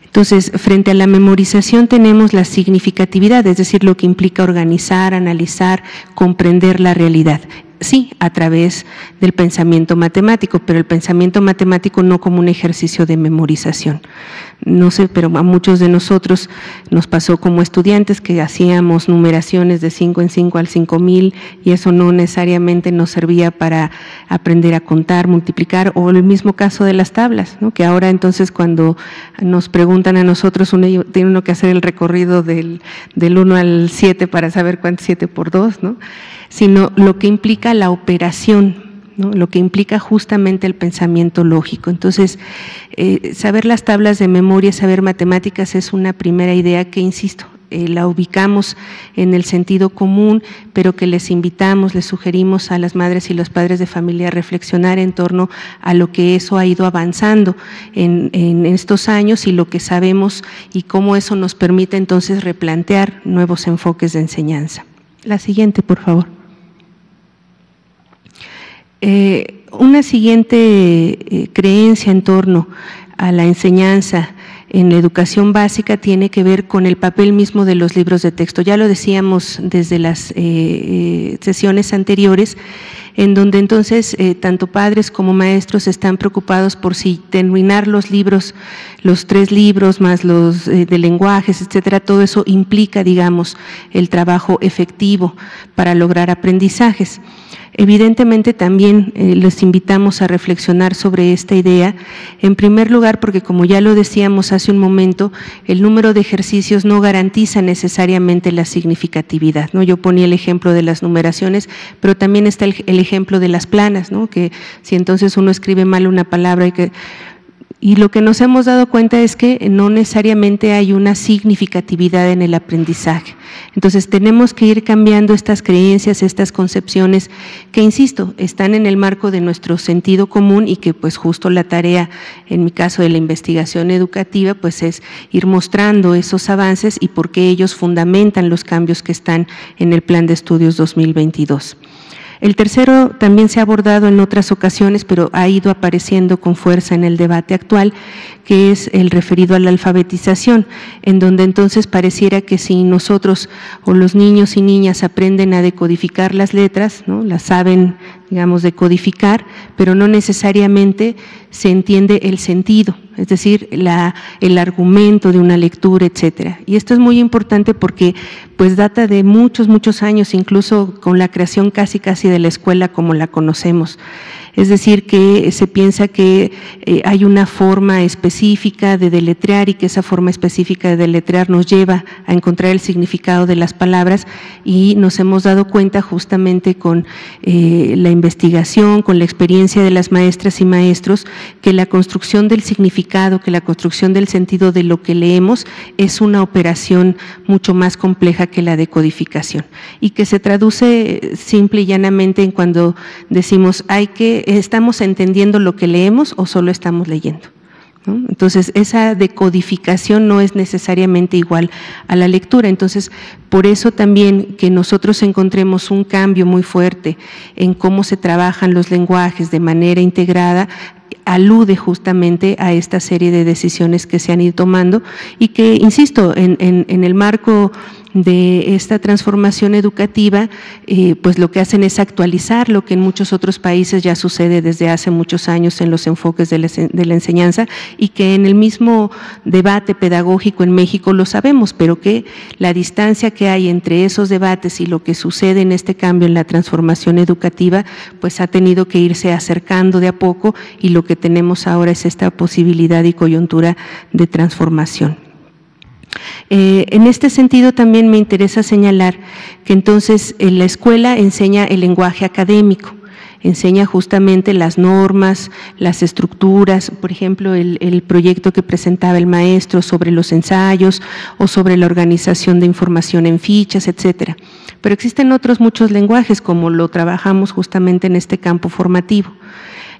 Entonces, frente a la memorización tenemos la significatividad, es decir, lo que implica organizar, analizar, comprender la realidad. Sí, a través del pensamiento matemático, pero el pensamiento matemático no como un ejercicio de memorización. No sé, pero a muchos de nosotros nos pasó como estudiantes que hacíamos numeraciones de 5 en 5 al 5000 y eso no necesariamente nos servía para aprender a contar, multiplicar, o el mismo caso de las tablas, ¿no? Que ahora entonces cuando nos preguntan a nosotros, tiene uno que hacer el recorrido del 1 al 7 para saber cuánto es 7 por 2, ¿no? Sino lo que implica la operación, ¿no? Lo que implica justamente el pensamiento lógico. Entonces, saber las tablas de memoria, saber matemáticas es una primera idea que, insisto, la ubicamos en el sentido común, pero que les invitamos, les sugerimos a las madres y los padres de familia a reflexionar en torno a lo que eso ha ido avanzando en estos años y lo que sabemos y cómo eso nos permite entonces replantear nuevos enfoques de enseñanza. La siguiente, por favor. Una siguiente creencia en torno a la enseñanza en la educación básica tiene que ver con el papel mismo de los libros de texto. Ya lo decíamos desde las sesiones anteriores, en donde entonces tanto padres como maestros están preocupados por si terminar los libros, los 3 libros más los de lenguajes, etcétera, todo eso implica, digamos, el trabajo efectivo para lograr aprendizajes. Evidentemente también les invitamos a reflexionar sobre esta idea, en primer lugar porque como ya lo decíamos hace un momento, el número de ejercicios no garantiza necesariamente la significatividad, ¿no? Yo ponía el ejemplo de las numeraciones, pero también está el ejemplo de las planas, ¿no? Que si entonces uno escribe mal una palabra y lo que nos hemos dado cuenta es que no necesariamente hay una significatividad en el aprendizaje. Entonces tenemos que ir cambiando estas creencias, estas concepciones que, insisto, están en el marco de nuestro sentido común y que pues justo la tarea, en mi caso de la investigación educativa, pues es ir mostrando esos avances y por qué ellos fundamentan los cambios que están en el Plan de Estudios 2022. El tercero también se ha abordado en otras ocasiones, pero ha ido apareciendo con fuerza en el debate actual, que es el referido a la alfabetización, en donde entonces pareciera que si nosotros o los niños y niñas aprenden a decodificar las letras, ¿no? Las saben, digamos, decodificar, pero no necesariamente se entiende el sentido, es decir, el argumento de una lectura, etcétera. Y esto es muy importante porque pues data de muchos años, incluso con la creación casi de la escuela como la conocemos. Es decir, que se piensa que hay una forma específica de deletrear y que esa forma específica de deletrear nos lleva a encontrar el significado de las palabras, y nos hemos dado cuenta justamente con la investigación, con la experiencia de las maestras y maestros, que la construcción del significado, que la construcción del sentido de lo que leemos es una operación mucho más compleja que la decodificación y que se traduce simple y llanamente en cuando decimos ¿estamos entendiendo lo que leemos o solo estamos leyendo? ¿No? Entonces, esa decodificación no es necesariamente igual a la lectura. Entonces, por eso también que nosotros encontremos un cambio muy fuerte en cómo se trabajan los lenguajes de manera integrada, alude justamente a esta serie de decisiones que se han ido tomando y que, insisto, en el marco de esta transformación educativa, pues lo que hacen es actualizar lo que en muchos otros países ya sucede desde hace muchos años en los enfoques de la enseñanza, y que en el mismo debate pedagógico en México lo sabemos, pero que la distancia que hay entre esos debates y lo que sucede en este cambio en la transformación educativa, pues ha tenido que irse acercando de a poco, y lo que tenemos ahora es esta posibilidad y coyuntura de transformación. En este sentido también me interesa señalar que entonces la escuela enseña el lenguaje académico, enseña justamente las normas, las estructuras, por ejemplo, el proyecto que presentaba el maestro sobre los ensayos o sobre la organización de información en fichas, etcétera. Pero existen otros muchos lenguajes, como lo trabajamos justamente en este campo formativo.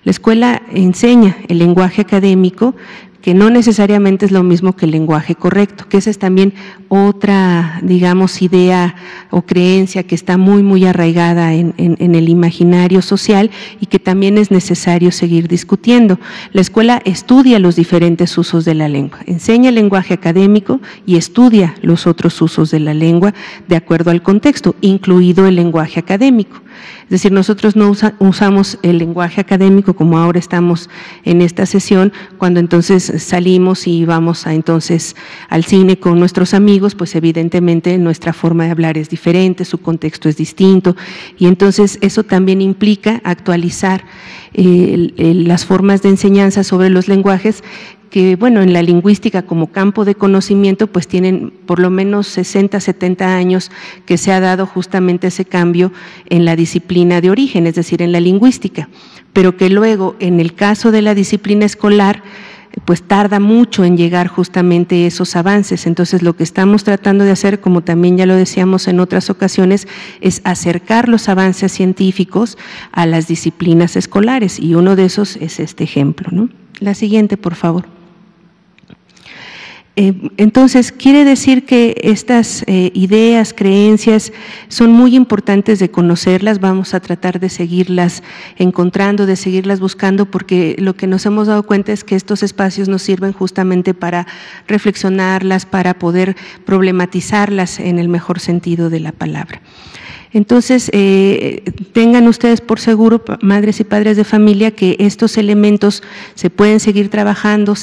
La escuela enseña el lenguaje académico, que no necesariamente es lo mismo que el lenguaje correcto, que esa es también otra, digamos, idea o creencia que está muy arraigada en el imaginario social y que también es necesario seguir discutiendo. La escuela estudia los diferentes usos de la lengua, enseña el lenguaje académico y estudia los otros usos de la lengua de acuerdo al contexto, incluido el lenguaje académico. Es decir, nosotros no usamos el lenguaje académico como ahora estamos en esta sesión, cuando entonces salimos y vamos entonces al cine con nuestros amigos, pues evidentemente nuestra forma de hablar es diferente, su contexto es distinto, y entonces eso también implica actualizar las formas de enseñanza sobre los lenguajes, que bueno, en la lingüística como campo de conocimiento pues tienen por lo menos 60, 70 años que se ha dado justamente ese cambio en la disciplina de origen, es decir, en la lingüística, pero que luego en el caso de la disciplina escolar pues tarda mucho en llegar justamente esos avances. Entonces lo que estamos tratando de hacer, como también ya lo decíamos en otras ocasiones, es acercar los avances científicos a las disciplinas escolares, y uno de esos es este ejemplo, ¿no? La siguiente, por favor. Entonces, quiere decir que estas ideas, creencias son muy importantes de conocerlas, vamos a tratar de seguirlas encontrando, de seguirlas buscando, porque lo que nos hemos dado cuenta es que estos espacios nos sirven justamente para reflexionarlas, para poder problematizarlas en el mejor sentido de la palabra. Entonces, tengan ustedes por seguro, madres y padres de familia, que estos elementos se pueden seguir trabajando,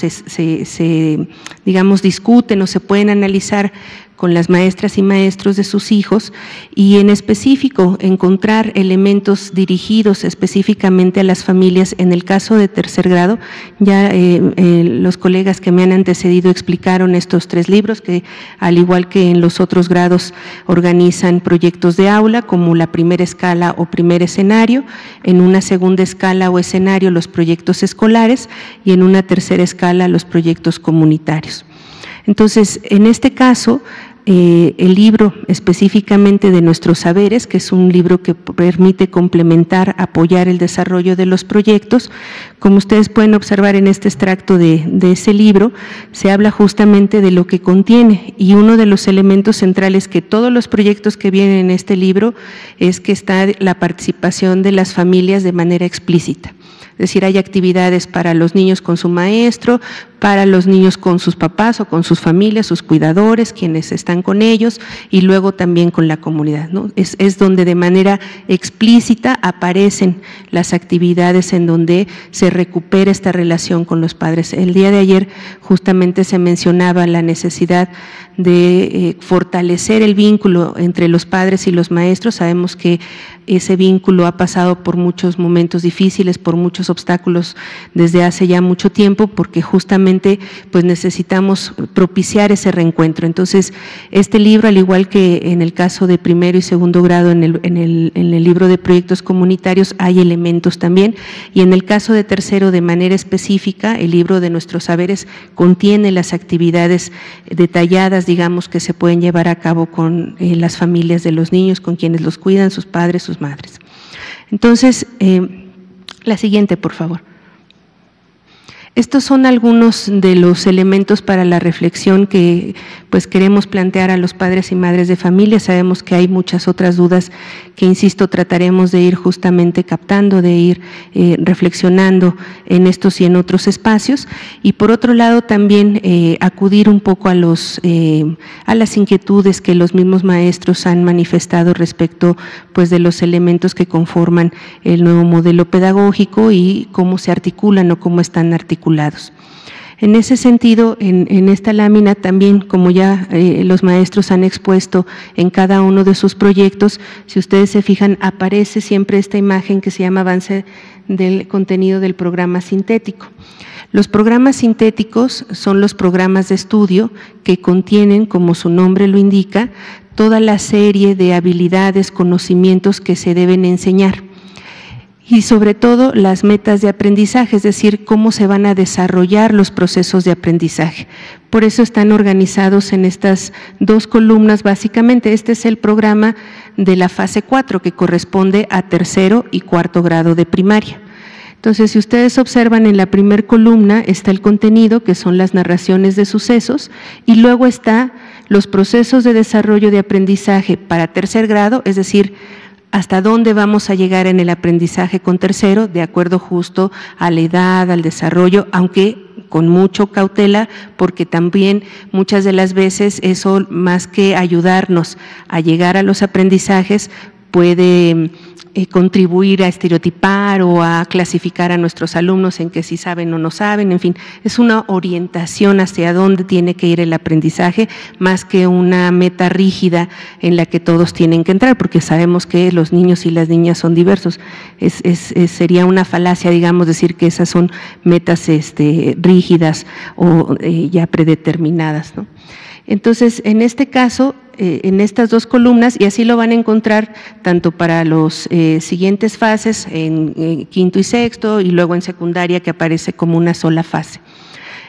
digamos, discuten o se pueden analizar con las maestras y maestros de sus hijos, y en específico encontrar elementos dirigidos específicamente a las familias. En el caso de tercer grado, ya los colegas que me han antecedido explicaron estos 3 libros que, al igual que en los otros grados, organizan proyectos de aula como la primera escala o primer escenario, en una segunda escala o escenario los proyectos escolares y en una tercera escala los proyectos comunitarios. Entonces, en este caso, el libro específicamente de Nuestros Saberes, que es un libro que permite complementar, apoyar el desarrollo de los proyectos, como ustedes pueden observar en este extracto de ese libro, se habla justamente de lo que contiene, y uno de los elementos centrales que todos los proyectos que vienen en este libro es que está la participación de las familias de manera explícita. Es decir, hay actividades para los niños con su maestro, para los niños con sus papás o con sus familias, sus cuidadores, quienes están con ellos, y luego también con la comunidad, ¿no? Es donde de manera explícita aparecen las actividades en donde se recupera esta relación con los padres. El día de ayer justamente se mencionaba la necesidad de fortalecer el vínculo entre los padres y los maestros. Sabemos que ese vínculo ha pasado por muchos momentos difíciles, por muchos obstáculos desde hace ya mucho tiempo, porque justamente pues necesitamos propiciar ese reencuentro. Entonces, este libro, al igual que en el caso de primero y segundo grado, en el libro de proyectos comunitarios hay elementos también, y en el caso de tercero, de manera específica, el libro de Nuestros Saberes contiene las actividades detalladas, digamos, que se pueden llevar a cabo con las familias de los niños, con quienes los cuidan, sus padres, sus madres. Entonces, la siguiente, por favor. Estos son algunos de los elementos para la reflexión que pues queremos plantear a los padres y madres de familia. Sabemos que hay muchas otras dudas que, insisto, trataremos de ir justamente captando, de ir reflexionando en estos y en otros espacios. Y por otro lado también acudir un poco a las inquietudes que los mismos maestros han manifestado respecto pues de los elementos que conforman el nuevo modelo pedagógico y cómo se articulan o cómo están articulados. En ese sentido, en esta lámina también, como ya los maestros han expuesto en cada uno de sus proyectos, si ustedes se fijan, aparece siempre esta imagen que se llama avance del contenido del programa sintético. Los programas sintéticos son los programas de estudio que contienen, como su nombre lo indica, toda la serie de habilidades, conocimientos que se deben enseñar. Y sobre todo las metas de aprendizaje, es decir, cómo se van a desarrollar los procesos de aprendizaje. Por eso están organizados en estas 2 columnas básicamente. Este es el programa de la fase 4 que corresponde a tercero y cuarto grado de primaria. Entonces, si ustedes observan, en la primera columna está el contenido, que son las narraciones de sucesos, y luego está los procesos de desarrollo de aprendizaje para tercer grado, es decir, hasta dónde vamos a llegar en el aprendizaje con tercero, de acuerdo justo a la edad, al desarrollo, aunque con mucho cautela, porque también muchas de las veces eso, más que ayudarnos a llegar a los aprendizajes, puede contribuir a estereotipar o a clasificar a nuestros alumnos en que si saben o no saben, en fin, es una orientación hacia dónde tiene que ir el aprendizaje, más que una meta rígida en la que todos tienen que entrar, porque sabemos que los niños y las niñas son diversos. Sería una falacia, digamos, decir que esas son metas rígidas o ya predeterminadas, ¿no? Entonces, en este caso, en estas 2 columnas, y así lo van a encontrar tanto para los siguientes fases, en quinto y sexto, y luego en secundaria, que aparece como una sola fase.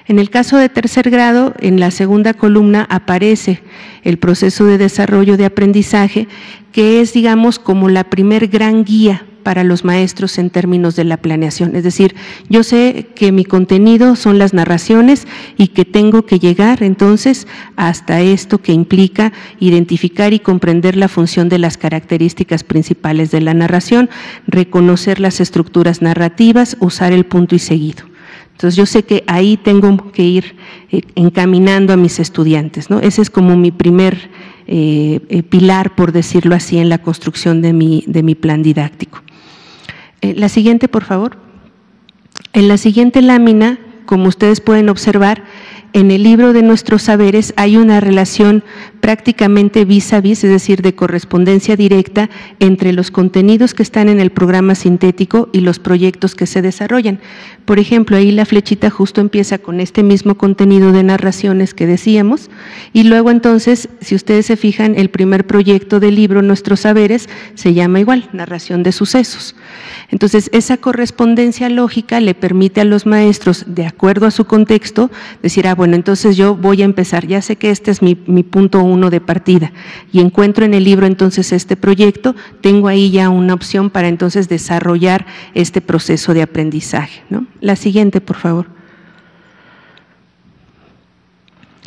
En el caso de tercer grado, en la segunda columna aparece el proceso de desarrollo de aprendizaje, que es, digamos, como la primer gran guía para los maestros en términos de la planeación. Es decir, yo sé que mi contenido son las narraciones y que tengo que llegar entonces hasta esto que implica identificar y comprender la función de las características principales de la narración, reconocer las estructuras narrativas, usar el punto y seguido. Entonces, yo sé que ahí tengo que ir encaminando a mis estudiantes, ¿no? Ese es como mi primer pilar, por decirlo así, en la construcción de mi plan didáctico. La siguiente, por favor. En la siguiente lámina, como ustedes pueden observar, En el libro de Nuestros Saberes hay una relación prácticamente vis a vis, es decir, de correspondencia directa entre los contenidos que están en el programa sintético y los proyectos que se desarrollan. Por ejemplo, ahí la flechita justo empieza con este mismo contenido de narraciones que decíamos, y luego entonces, si ustedes se fijan, el primer proyecto del libro Nuestros Saberes se llama igual, narración de sucesos. Entonces, esa correspondencia lógica le permite a los maestros, de acuerdo a su contexto, decir, bueno, entonces yo voy a empezar, ya sé que este es mi punto 1 de partida y encuentro en el libro entonces este proyecto, tengo ahí ya una opción para entonces desarrollar este proceso de aprendizaje, ¿no? La siguiente, por favor.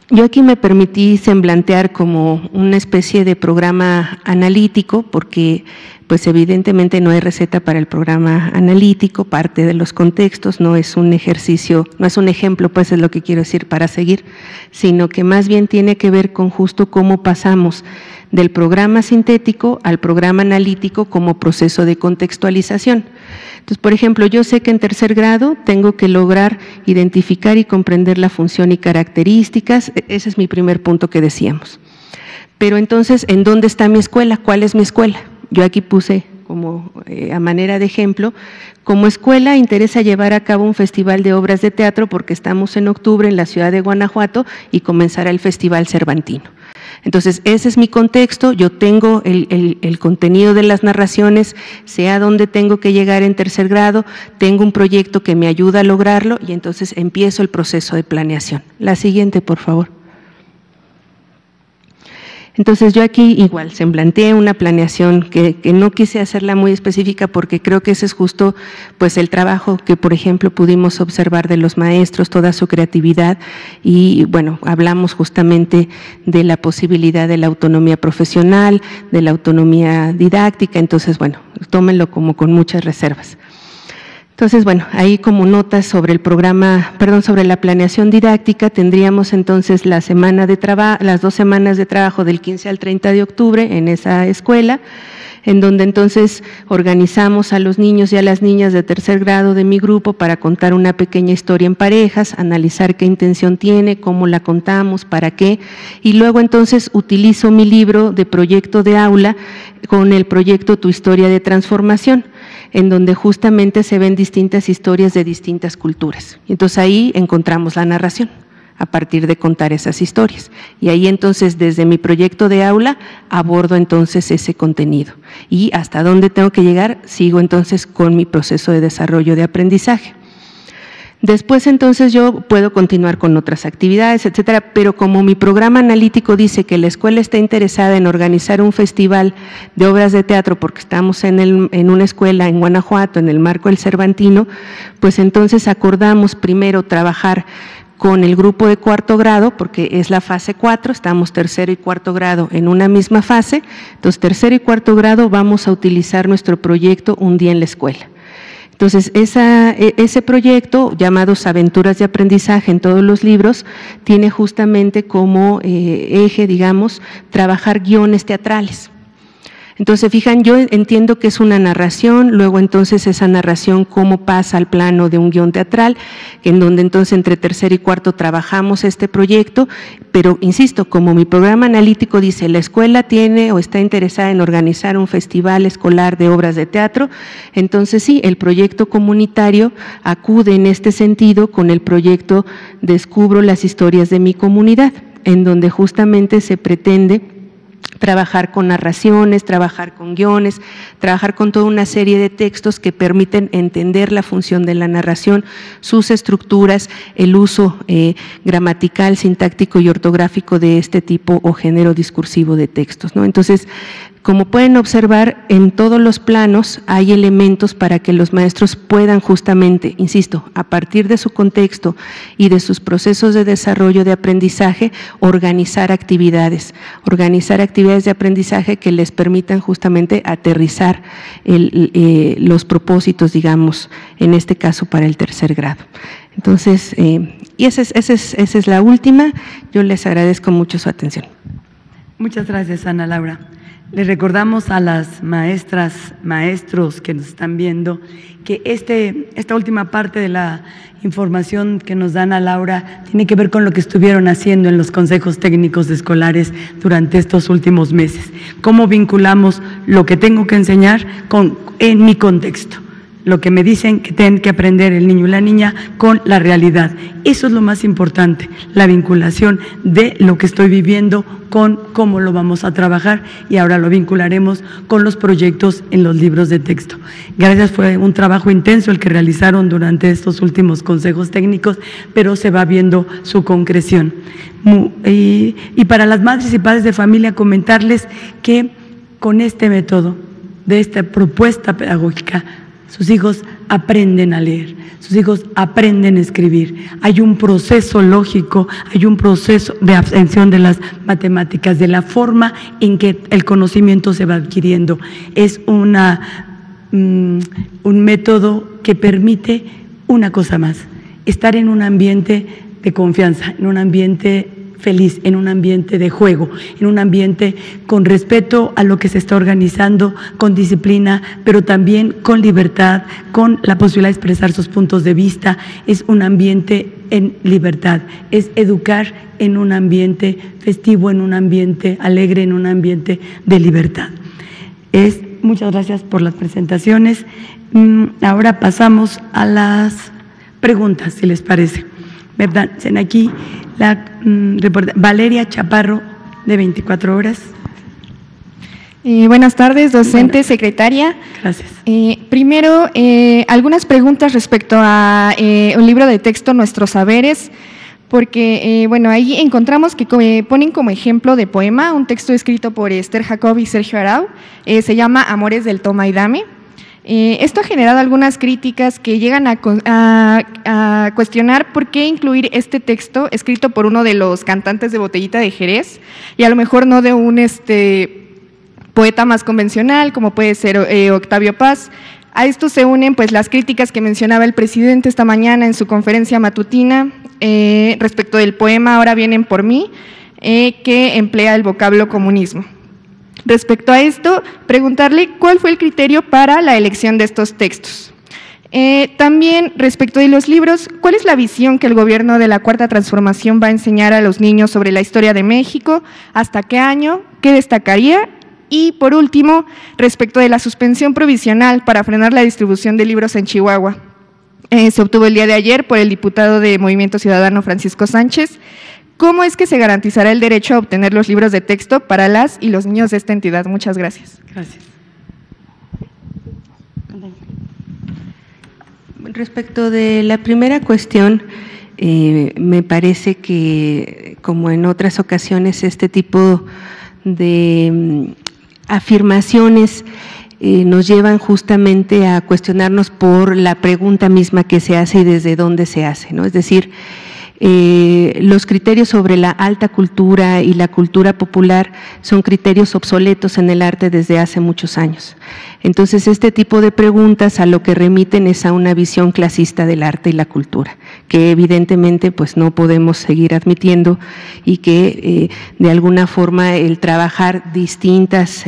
Yo aquí me permití semblantear como una especie de programa analítico porque pues evidentemente no hay receta para el programa analítico, parte de los contextos, no es un ejercicio, no es un ejemplo, pues es lo que quiero decir para seguir, sino que más bien tiene que ver con justo cómo pasamos del programa sintético al programa analítico como proceso de contextualización. Entonces, por ejemplo, yo sé que en tercer grado tengo que lograr identificar y comprender la función y características, ese es mi primer punto que decíamos. Pero entonces, ¿en dónde está mi escuela? ¿Cuál es mi escuela? Yo aquí puse como a manera de ejemplo, como escuela interesa llevar a cabo un festival de obras de teatro porque estamos en octubre en la ciudad de Guanajuato y comenzará el Festival Cervantino. Entonces, ese es mi contexto, yo tengo el contenido de las narraciones, sé a dónde tengo que llegar en tercer grado, tengo un proyecto que me ayuda a lograrlo y entonces empiezo el proceso de planeación. La siguiente, por favor. Entonces yo aquí igual semblanteé una planeación que no quise hacerla muy específica porque creo que ese es justo pues el trabajo que por ejemplo pudimos observar de los maestros, toda su creatividad y bueno, hablamos justamente de la posibilidad de la autonomía profesional, de la autonomía didáctica, entonces bueno, tómenlo como con muchas reservas. Entonces, bueno, ahí como notas sobre el programa, sobre la planeación didáctica, tendríamos entonces las 2 semanas de trabajo del 15 al 30 de octubre en esa escuela, en donde entonces organizamos a los niños y a las niñas de tercer grado de mi grupo para contar una pequeña historia en parejas, analizar qué intención tiene, cómo la contamos, para qué, y luego entonces utilizo mi libro de proyecto de aula con el proyecto Tu Historia de Transformación, en donde justamente se ven distintas historias de distintas culturas. Entonces ahí encontramos la narración a partir de contar esas historias. Y ahí entonces desde mi proyecto de aula abordo entonces ese contenido. Y hasta dónde tengo que llegar, sigo entonces con mi proceso de desarrollo de aprendizaje. Después entonces yo puedo continuar con otras actividades, etcétera, pero como mi programa analítico dice que la escuela está interesada en organizar un festival de obras de teatro porque estamos en una escuela en Guanajuato, en el marco del Cervantino, pues entonces acordamos primero trabajar con el grupo de cuarto grado, porque es la fase 4, estamos tercero y cuarto grado en una misma fase, entonces tercero y cuarto grado vamos a utilizar nuestro proyecto Un Día en la Escuela. Entonces, ese proyecto, llamados Aventuras de Aprendizaje en todos los libros, tiene justamente como eje, digamos, trabajar guiones teatrales. Entonces, fijan, yo entiendo que es una narración, luego entonces esa narración cómo pasa al plano de un guión teatral, en donde entonces entre tercero y cuarto trabajamos este proyecto, pero insisto, como mi programa analítico dice, la escuela tiene o está interesada en organizar un festival escolar de obras de teatro, entonces sí, el proyecto comunitario acude en este sentido con el proyecto Descubro las historias de mi comunidad, en donde justamente se pretende trabajar con narraciones, trabajar con guiones, trabajar con toda una serie de textos que permiten entender la función de la narración, sus estructuras, el uso gramatical, sintáctico y ortográfico de este tipo o género discursivo de textos, ¿no? Entonces, como pueden observar, en todos los planos hay elementos para que los maestros puedan justamente, insisto, a partir de su contexto y de sus procesos de desarrollo de aprendizaje, organizar actividades de aprendizaje que les permitan justamente aterrizar los propósitos, digamos, en este caso para el tercer grado. Entonces, y esa es la última. Yo les agradezco mucho su atención. Muchas gracias, Ana Laura. Les recordamos a las maestras, maestros que nos están viendo que esta última parte de la información que nos dan a Laura tiene que ver con lo que estuvieron haciendo en los consejos técnicos escolares durante estos últimos meses. ¿Cómo vinculamos lo que tengo que enseñar en mi contexto? Lo que me dicen que tienen que aprender el niño y la niña con la realidad. Eso es lo más importante, la vinculación de lo que estoy viviendo con cómo lo vamos a trabajar, y ahora lo vincularemos con los proyectos en los libros de texto. Gracias, fue un trabajo intenso el que realizaron durante estos últimos consejos técnicos, pero se va viendo su concreción. Y para las madres y padres de familia, comentarles que con este método, de esta propuesta pedagógica, sus hijos aprenden a leer, sus hijos aprenden a escribir. Hay un proceso lógico, hay un proceso de abstención de las matemáticas, de la forma en que el conocimiento se va adquiriendo. Es un método que permite una cosa más: estar en un ambiente de confianza, en un ambiente feliz, en un ambiente de juego, en un ambiente con respeto a lo que se está organizando, con disciplina, pero también con libertad, con la posibilidad de expresar sus puntos de vista. Es un ambiente en libertad, es educar en un ambiente festivo, en un ambiente alegre, en un ambiente de libertad. Muchas gracias por las presentaciones. Ahora pasamos a las preguntas, si les parece. ¿Verdad? Aquí la Valeria Chaparro, de 24 horas. Buenas tardes, docente, secretaria. Gracias. Primero, algunas preguntas respecto a un libro de texto, Nuestros Saberes, porque, bueno, ahí encontramos que ponen como ejemplo de poema un texto escrito por Esther Jacob y Sergio Arau, se llama Amores del toma y dame. Esto ha generado algunas críticas que llegan a cuestionar por qué incluir este texto escrito por uno de los cantantes de Botellita de Jerez, y a lo mejor no de un poeta más convencional como puede ser Octavio Paz. A esto se unen pues las críticas que mencionaba el presidente esta mañana en su conferencia matutina respecto del poema Ahora vienen por mí, que emplea el vocablo comunismo. Respecto a esto, preguntarle cuál fue el criterio para la elección de estos textos. También, respecto de los libros, ¿cuál es la visión que el gobierno de la Cuarta Transformación va a enseñar a los niños sobre la historia de México? ¿Hasta qué año? ¿Qué destacaría? Y, por último, respecto de la suspensión provisional para frenar la distribución de libros en Chihuahua. Se obtuvo el día de ayer por el diputado de Movimiento Ciudadano, Francisco Sánchez. ¿Cómo es que se garantizará el derecho a obtener los libros de texto para las y los niños de esta entidad? Muchas gracias. Gracias. Respecto de la primera cuestión, me parece que, como en otras ocasiones, este tipo de afirmaciones nos llevan justamente a cuestionarnos por la pregunta misma que se hace y desde dónde se hace, ¿no? Es decir, los criterios sobre la alta cultura y la cultura popular son criterios obsoletos en el arte desde hace muchos años. Entonces, este tipo de preguntas a lo que remiten es a una visión clasista del arte y la cultura, que evidentemente pues no podemos seguir admitiendo, y que de alguna forma el trabajar distintas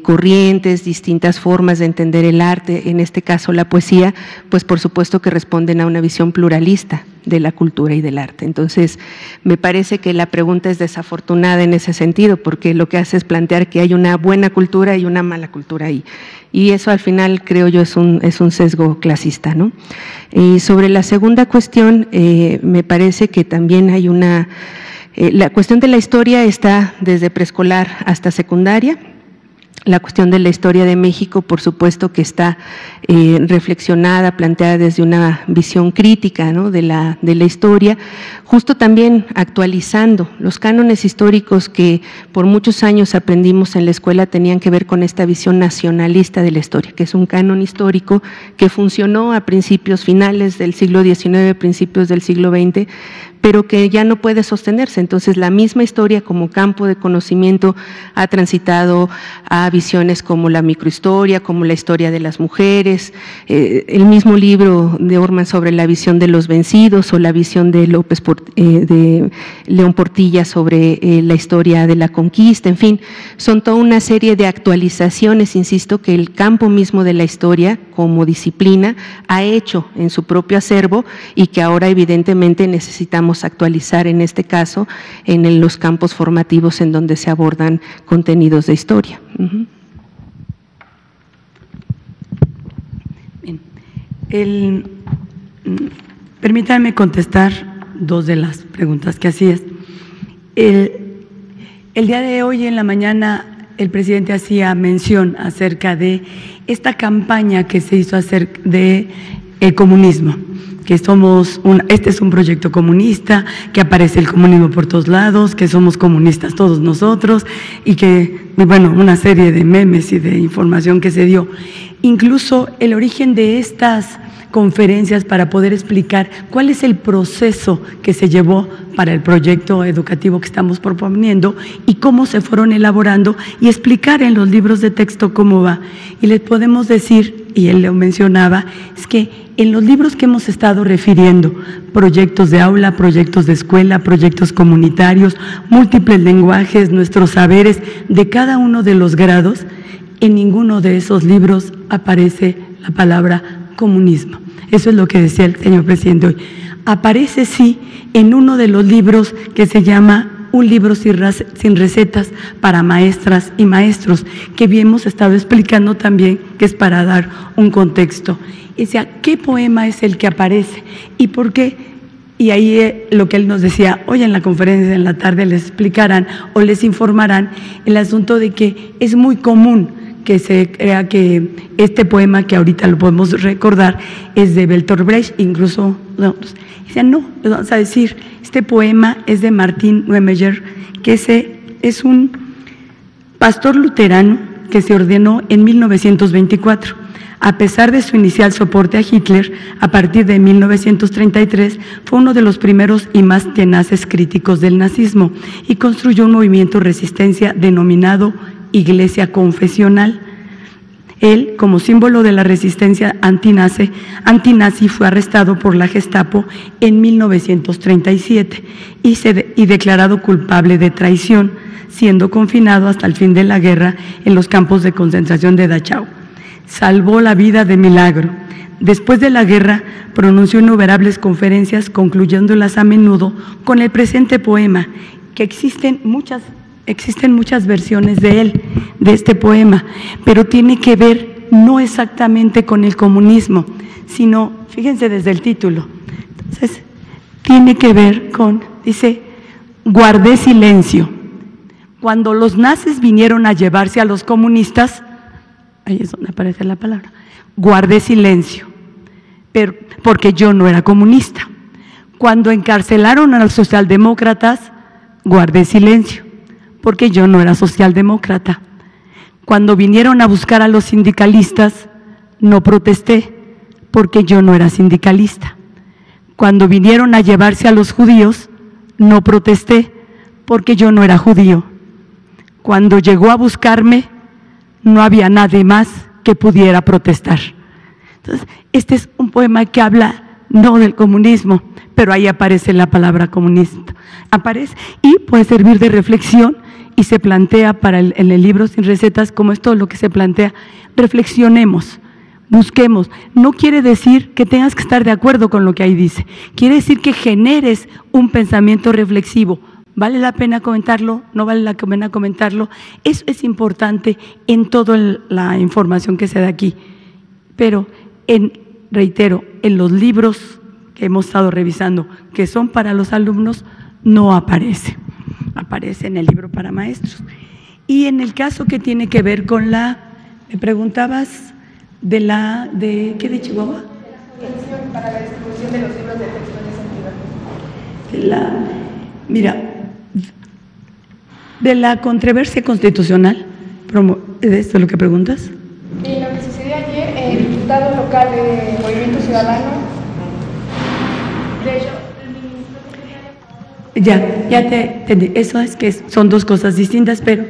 corrientes, distintas formas de entender el arte, en este caso la poesía, pues por supuesto que responden a una visión pluralista de la cultura y del arte. Entonces, me parece que la pregunta es desafortunada en ese sentido, porque lo que hace es plantear que hay una buena cultura y una mala cultura ahí. Y eso al final, creo yo, es un sesgo clasista, ¿no? Y sobre la segunda cuestión, me parece que también hay la cuestión de la historia está desde preescolar hasta secundaria. La cuestión de la historia de México, por supuesto que está reflexionada, planteada desde una visión crítica, ¿no?, de la historia, justo también actualizando los cánones históricos que por muchos años aprendimos en la escuela. Tenían que ver con esta visión nacionalista de la historia, que es un canon histórico que funcionó a finales del siglo XIX, principios del siglo XX, pero que ya no puede sostenerse. Entonces, la misma historia como campo de conocimiento ha transitado a visiones como la microhistoria, como la historia de las mujeres, el mismo libro de Orman sobre la visión de los vencidos, o la visión de de León Portilla sobre la historia de la conquista. En fin, son toda una serie de actualizaciones, insisto, que el campo mismo de la historia, como disciplina ha hecho en su propio acervo y que ahora evidentemente necesitamos actualizar, en este caso, en los campos formativos en donde se abordan contenidos de historia. Bien. Permítanme contestar dos de las preguntas que hacías. El día de hoy en la mañana el presidente hacía mención acerca de esta campaña que se hizo acerca de el comunismo, que este es un proyecto comunista, que aparece el comunismo por todos lados, que somos comunistas todos nosotros y que, bueno, una serie de memes y de información que se dio. Incluso el origen de estas conferencias para poder explicar cuál es el proceso que se llevó para el proyecto educativo que estamos proponiendo y cómo se fueron elaborando y explicar en los libros de texto cómo va. Y les podemos decir, y él lo mencionaba, es que en los libros que hemos estado refiriendo, proyectos de aula, proyectos de escuela, proyectos comunitarios, múltiples lenguajes, nuestros saberes de cada uno de los grados, en ninguno de esos libros aparece la palabra comunismo. Eso es lo que decía el señor presidente hoy. Aparece sí en uno de los libros que se llama Un libro sin recetas para maestras y maestros, que bien hemos estado explicando también, que es para dar un contexto. Y decía, ¿qué poema es el que aparece? ¿Y por qué? Y ahí lo que él nos decía, hoy en la conferencia en la tarde les explicarán o les informarán el asunto de que es muy común que se crea que este poema, que ahorita lo podemos recordar, es de Bertolt Brecht, incluso, decían, no, les vamos a decir, este poema es de Martin Niemeyer, que es un pastor luterano que se ordenó en 1924. A pesar de su inicial soporte a Hitler, a partir de 1933, fue uno de los primeros y más tenaces críticos del nazismo y construyó un movimiento de resistencia denominado Iglesia Confesional. Él, como símbolo de la resistencia antinazi, fue arrestado por la Gestapo en 1937 y declarado culpable de traición, siendo confinado hasta el fin de la guerra en los campos de concentración de Dachau. Salvó la vida de milagro. Después de la guerra, pronunció innumerables conferencias, concluyéndolas a menudo con el presente poema, que existen muchas versiones de él, de este poema, pero tiene que ver no exactamente con el comunismo, sino, fíjense desde el título, entonces, tiene que ver con, dice, guardé silencio. Cuando los nazis vinieron a llevarse a los comunistas, ahí es donde aparece la palabra, guardé silencio, pero porque yo no era comunista. Cuando encarcelaron a los socialdemócratas, guardé silencio, porque yo no era socialdemócrata. Cuando vinieron a buscar a los sindicalistas, no protesté, porque yo no era sindicalista. Cuando vinieron a llevarse a los judíos, no protesté, porque yo no era judío. Cuando llegó a buscarme, no había nadie más que pudiera protestar. Entonces, este es un poema que habla no del comunismo, pero ahí aparece la palabra comunista. Aparece y puede servir de reflexión y se plantea en el libro Sin Recetas, como es todo lo que se plantea, reflexionemos, busquemos. No quiere decir que tengas que estar de acuerdo con lo que ahí dice, quiere decir que generes un pensamiento reflexivo. ¿Vale la pena comentarlo? ¿No vale la pena comentarlo? Eso es importante en toda la información que se da aquí. Pero, reitero, en los libros que hemos estado revisando, que son para los alumnos, no aparece. Aparece en el libro para maestros. Y en el caso que tiene que ver con me preguntabas ¿de qué de Chihuahua? Para la distribución de los libros de texto en esa entidad. Mira, de la controversia constitucional, ¿de esto es lo que preguntas? Lo que sucedió ayer, el diputado local de Movimiento Ciudadano, de hecho, ya te entendí. Eso es que son dos cosas distintas, pero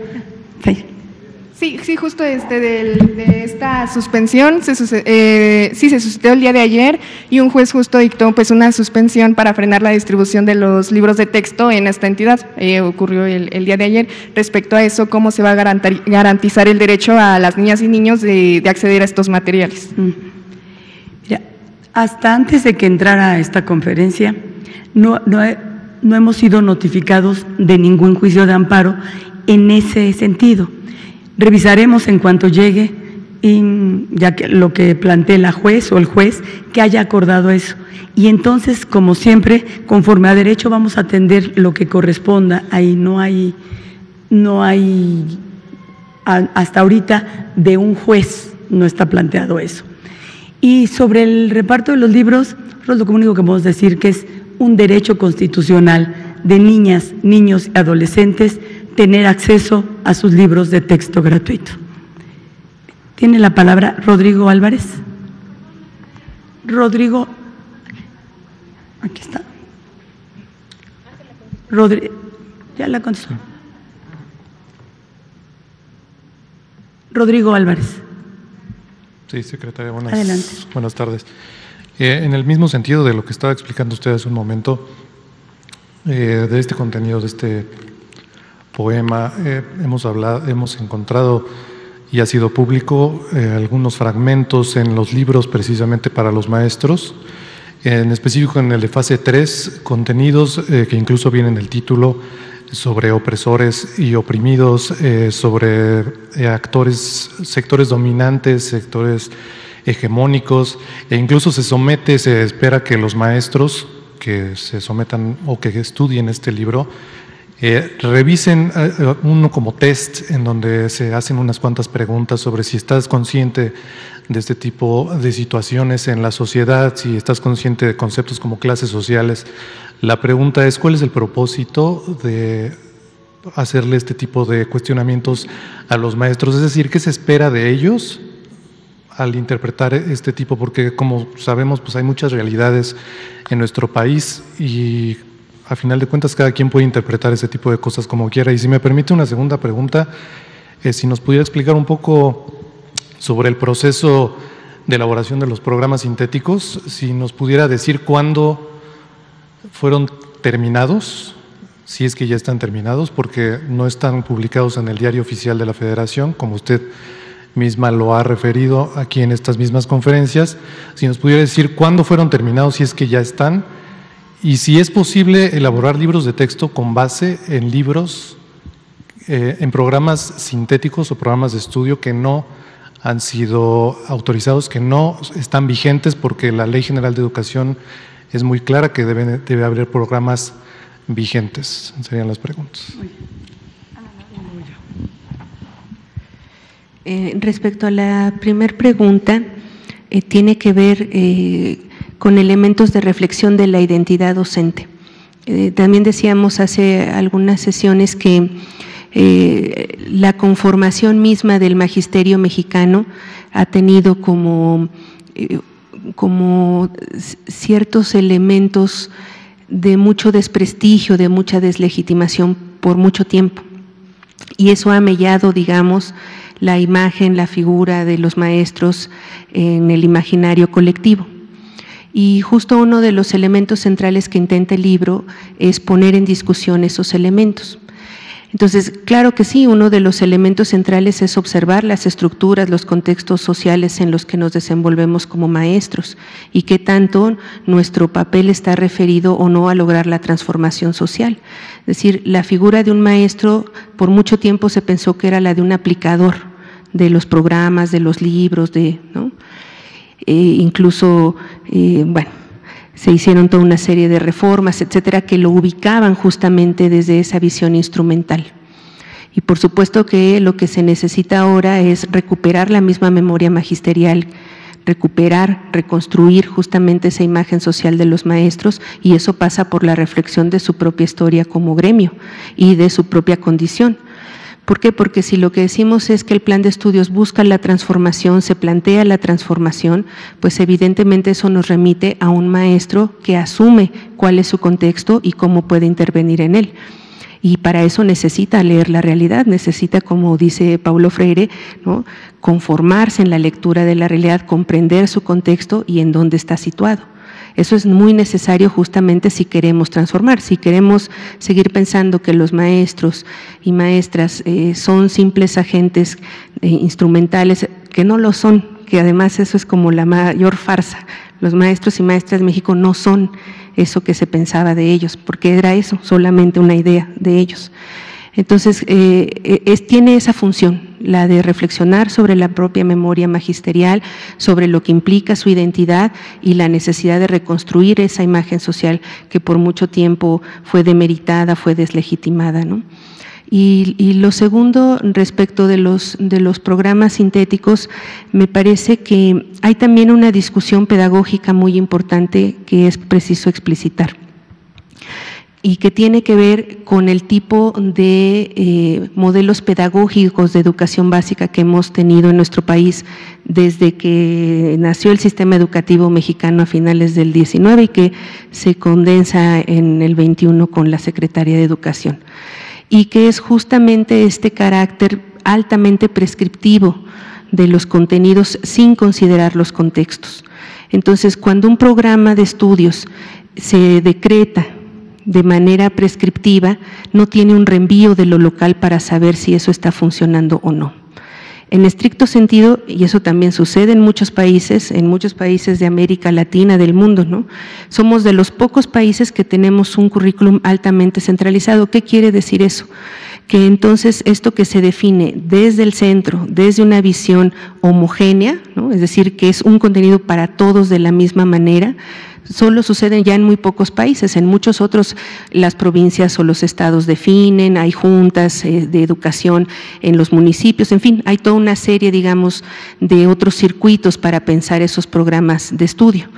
sí, justo de esta suspensión se suscitó el día de ayer y un juez justo dictó pues una suspensión para frenar la distribución de los libros de texto en esta entidad. Ocurrió el día de ayer. Respecto a eso, ¿cómo se va a garantizar el derecho a las niñas y niños de acceder a estos materiales? Hasta antes de que entrara a esta conferencia, no hemos sido notificados de ningún juicio de amparo en ese sentido. Revisaremos en cuanto llegue, ya que lo que plantee la juez o el juez, que haya acordado eso. Y entonces, como siempre, conforme a derecho, vamos a atender lo que corresponda. Ahí no hay hasta ahorita de un juez no está planteado eso. Y sobre el reparto de los libros, lo único que podemos decir que es un derecho constitucional de niñas, niños y adolescentes tener acceso a sus libros de texto gratuito. Tiene la palabra Rodrigo Álvarez. Rodrigo, aquí está. Ya la contestó. Rodrigo Álvarez. Sí, secretaria, buenas tardes. En el mismo sentido de lo que estaba explicando usted hace un momento, de este contenido, de este poema, hemos encontrado, y ha sido público, algunos fragmentos en los libros precisamente para los maestros, en específico en el de fase 3, contenidos que incluso vienen en el título, sobre opresores y oprimidos, sobre actores, sectores dominantes, sectores hegemónicos, e incluso se espera que los maestros que se sometan o que estudien este libro revisen uno como test en donde se hacen unas cuantas preguntas sobre si estás consciente de este tipo de situaciones en la sociedad, si estás consciente de conceptos como clases sociales. La pregunta es, ¿cuál es el propósito de hacerle este tipo de cuestionamientos a los maestros? Es decir, ¿qué se espera de ellos al interpretar este tipo? Porque como sabemos, pues hay muchas realidades en nuestro país y a final de cuentas cada quien puede interpretar ese tipo de cosas como quiera. Y si me permite una segunda pregunta, si nos pudiera explicar un poco sobre el proceso de elaboración de los programas sintéticos, si nos pudiera decir cuándo fueron terminados, si es que ya están terminados, porque no están publicados en el Diario Oficial de la Federación, como usted misma lo ha referido aquí en estas mismas conferencias. Si nos pudiera decir cuándo fueron terminados, si es que ya están, y si es posible elaborar libros de texto con base en libros, en programas sintéticos o programas de estudio que no han sido autorizados, que no están vigentes, porque la Ley General de Educación es muy clara que debe haber programas vigentes. Serían las preguntas. Respecto a la primera pregunta, tiene que ver con elementos de reflexión de la identidad docente. También decíamos hace algunas sesiones que la conformación misma del magisterio mexicano ha tenido como ciertos elementos de mucho desprestigio, de mucha deslegitimación por mucho tiempo. Y eso ha mellado, digamos, la imagen, la figura de los maestros en el imaginario colectivo. Y justo uno de los elementos centrales que intenta el libro es poner en discusión esos elementos. Entonces, claro que sí, uno de los elementos centrales es observar las estructuras, los contextos sociales en los que nos desenvolvemos como maestros y qué tanto nuestro papel está referido o no a lograr la transformación social. Es decir, la figura de un maestro por mucho tiempo se pensó que era la de un aplicador de los programas, de los libros, ¿no? Incluso, se hicieron toda una serie de reformas, etcétera, que lo ubicaban justamente desde esa visión instrumental. Y por supuesto que lo que se necesita ahora es recuperar la misma memoria magisterial, reconstruir justamente esa imagen social de los maestros, y eso pasa por la reflexión de su propia historia como gremio y de su propia condición. ¿Por qué? Porque si lo que decimos es que el plan de estudios busca la transformación, se plantea la transformación, pues evidentemente eso nos remite a un maestro que asume cuál es su contexto y cómo puede intervenir en él. Y para eso necesita leer la realidad, necesita, como dice Paulo Freire, ¿no?, conformarse en la lectura de la realidad, comprender su contexto y en dónde está situado. Eso es muy necesario justamente si queremos transformar, si queremos seguir pensando que los maestros y maestras son simples agentes instrumentales, que no lo son, que además eso es como la mayor farsa. Los maestros y maestras de México no son eso que se pensaba de ellos, porque era eso, solamente una idea de ellos. Entonces, tiene esa función, la de reflexionar sobre la propia memoria magisterial, sobre lo que implica su identidad y la necesidad de reconstruir esa imagen social que por mucho tiempo fue demeritada, fue deslegitimada, ¿no? Y lo segundo, respecto de los programas sintéticos, me parece que hay también una discusión pedagógica muy importante que es preciso explicitar y que tiene que ver con el tipo de modelos pedagógicos de educación básica que hemos tenido en nuestro país desde que nació el sistema educativo mexicano a finales del 19 y que se condensa en el 21 con la Secretaría de Educación, y que es justamente este carácter altamente prescriptivo de los contenidos sin considerar los contextos. Entonces, cuando un programa de estudios se decreta de manera prescriptiva, no tiene un reenvío de lo local para saber si eso está funcionando o no. En estricto sentido, y eso también sucede en muchos países de América Latina, del mundo, ¿no? Somos de los pocos países que tenemos un currículum altamente centralizado. ¿Qué quiere decir eso? Que entonces esto que se define desde el centro, desde una visión homogénea, ¿no? Es decir, que es un contenido para todos de la misma manera, solo sucede ya en muy pocos países. En muchos otros las provincias o los estados definen, hay juntas de educación en los municipios, en fin, hay toda una serie, digamos, de otros circuitos para pensar esos programas de estudio.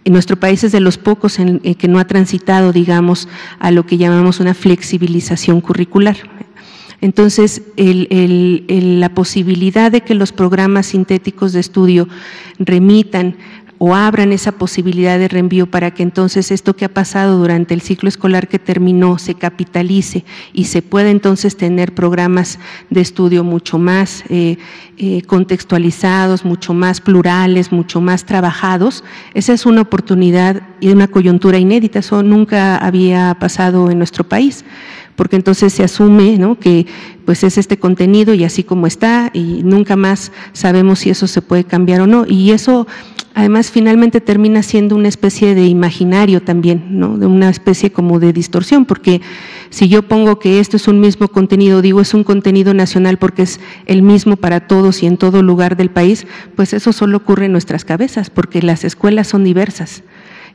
En nuestro país es de los pocos en que no ha transitado, digamos, a lo que llamamos una flexibilización curricular. Entonces, la posibilidad de que los programas sintéticos de estudio remitan o abran esa posibilidad de reenvío para que entonces esto que ha pasado durante el ciclo escolar que terminó se capitalice y se pueda entonces tener programas de estudio mucho más contextualizados, mucho más plurales, mucho más trabajados. Esa es una oportunidad y una coyuntura inédita, eso nunca había pasado en nuestro país, porque entonces se asume, ¿no?, que pues es este contenido y así como está y nunca más sabemos si eso se puede cambiar o no, y eso además finalmente termina siendo una especie de imaginario también, ¿no?, de una especie como de distorsión, porque si yo pongo que esto es un mismo contenido, digo es un contenido nacional porque es el mismo para todos y en todo lugar del país, pues eso solo ocurre en nuestras cabezas, porque las escuelas son diversas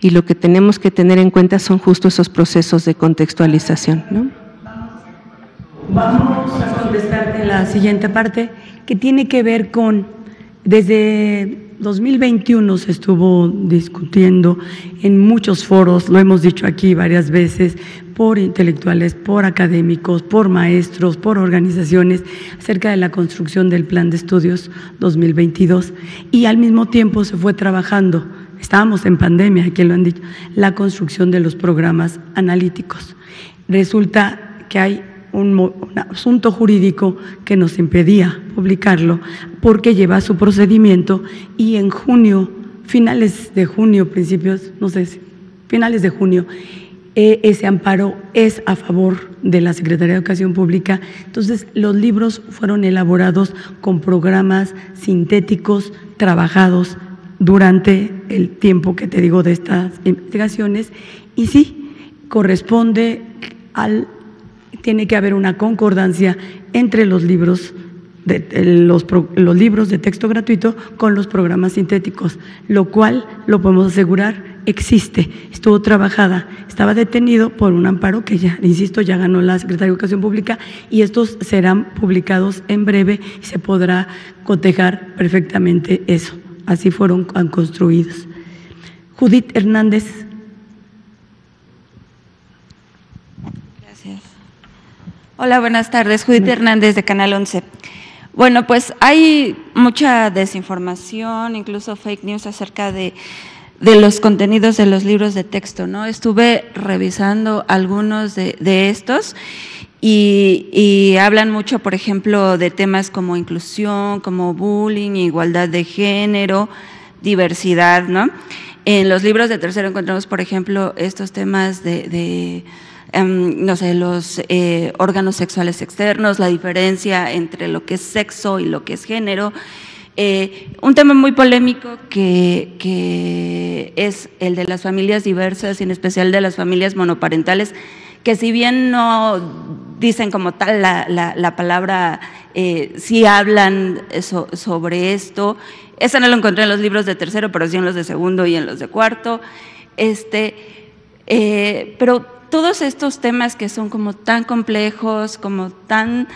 y lo que tenemos que tener en cuenta son justo esos procesos de contextualización, ¿no? Vamos a contestarte la siguiente parte, que tiene que ver con, desde 2021 se estuvo discutiendo en muchos foros, lo hemos dicho aquí varias veces, por intelectuales, por académicos, por maestros, por organizaciones, acerca de la construcción del Plan de Estudios 2022, y al mismo tiempo se fue trabajando, estábamos en pandemia, aquí lo han dicho, la construcción de los programas analíticos. Resulta que hay un asunto jurídico que nos impedía publicarlo porque lleva su procedimiento, y en junio, finales de junio, principios, no sé si finales de junio, ese amparo es a favor de la Secretaría de Educación Pública. Entonces, los libros fueron elaborados con programas sintéticos trabajados durante el tiempo que te digo de estas investigaciones, y sí, corresponde tiene que haber una concordancia entre los libros los libros de texto gratuito con los programas sintéticos, lo cual, lo podemos asegurar, existe, estuvo trabajada, estaba detenido por un amparo que ya, insisto, ya ganó la Secretaría de Educación Pública, y estos serán publicados en breve y se podrá cotejar perfectamente eso. Así fueron construidos. Judith Hernández. Gracias. Hola, buenas tardes. Judith Hernández, de Canal 11. Bueno, pues hay mucha desinformación, incluso fake news acerca de los contenidos de los libros de texto, ¿no? Estuve revisando algunos de estos y hablan mucho, por ejemplo, de temas como inclusión, como bullying, igualdad de género, diversidad, ¿no? En los libros de tercero encontramos, por ejemplo, estos temas no sé, los órganos sexuales externos, la diferencia entre lo que es sexo y lo que es género, Un tema muy polémico que es el de las familias diversas y en especial de las familias monoparentales, que si bien no dicen como tal la palabra, sí hablan sobre esto. Eso no lo encontré en los libros de tercero, pero sí en los de segundo y en los de cuarto. Pero todos estos temas que son como tan complejos, como tan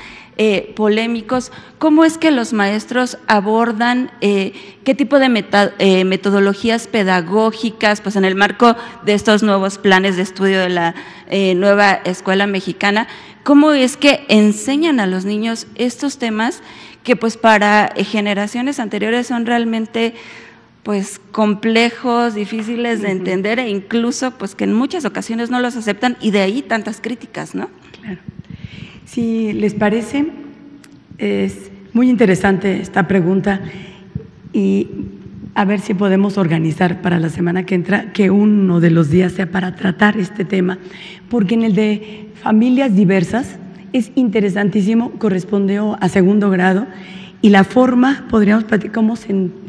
polémicos, ¿cómo es que los maestros abordan qué tipo de metodologías pedagógicas, pues en el marco de estos nuevos planes de estudio de la nueva escuela mexicana, cómo es que enseñan a los niños estos temas que pues para generaciones anteriores son realmente pues complejos, difíciles de entender e incluso pues que en muchas ocasiones no los aceptan y de ahí tantas críticas, ¿no? Claro. Si les parece, es muy interesante esta pregunta y a ver si podemos organizar para la semana que entra que uno de los días sea para tratar este tema, porque en el de familias diversas es interesantísimo, correspondió a segundo grado y la forma, podríamos platicar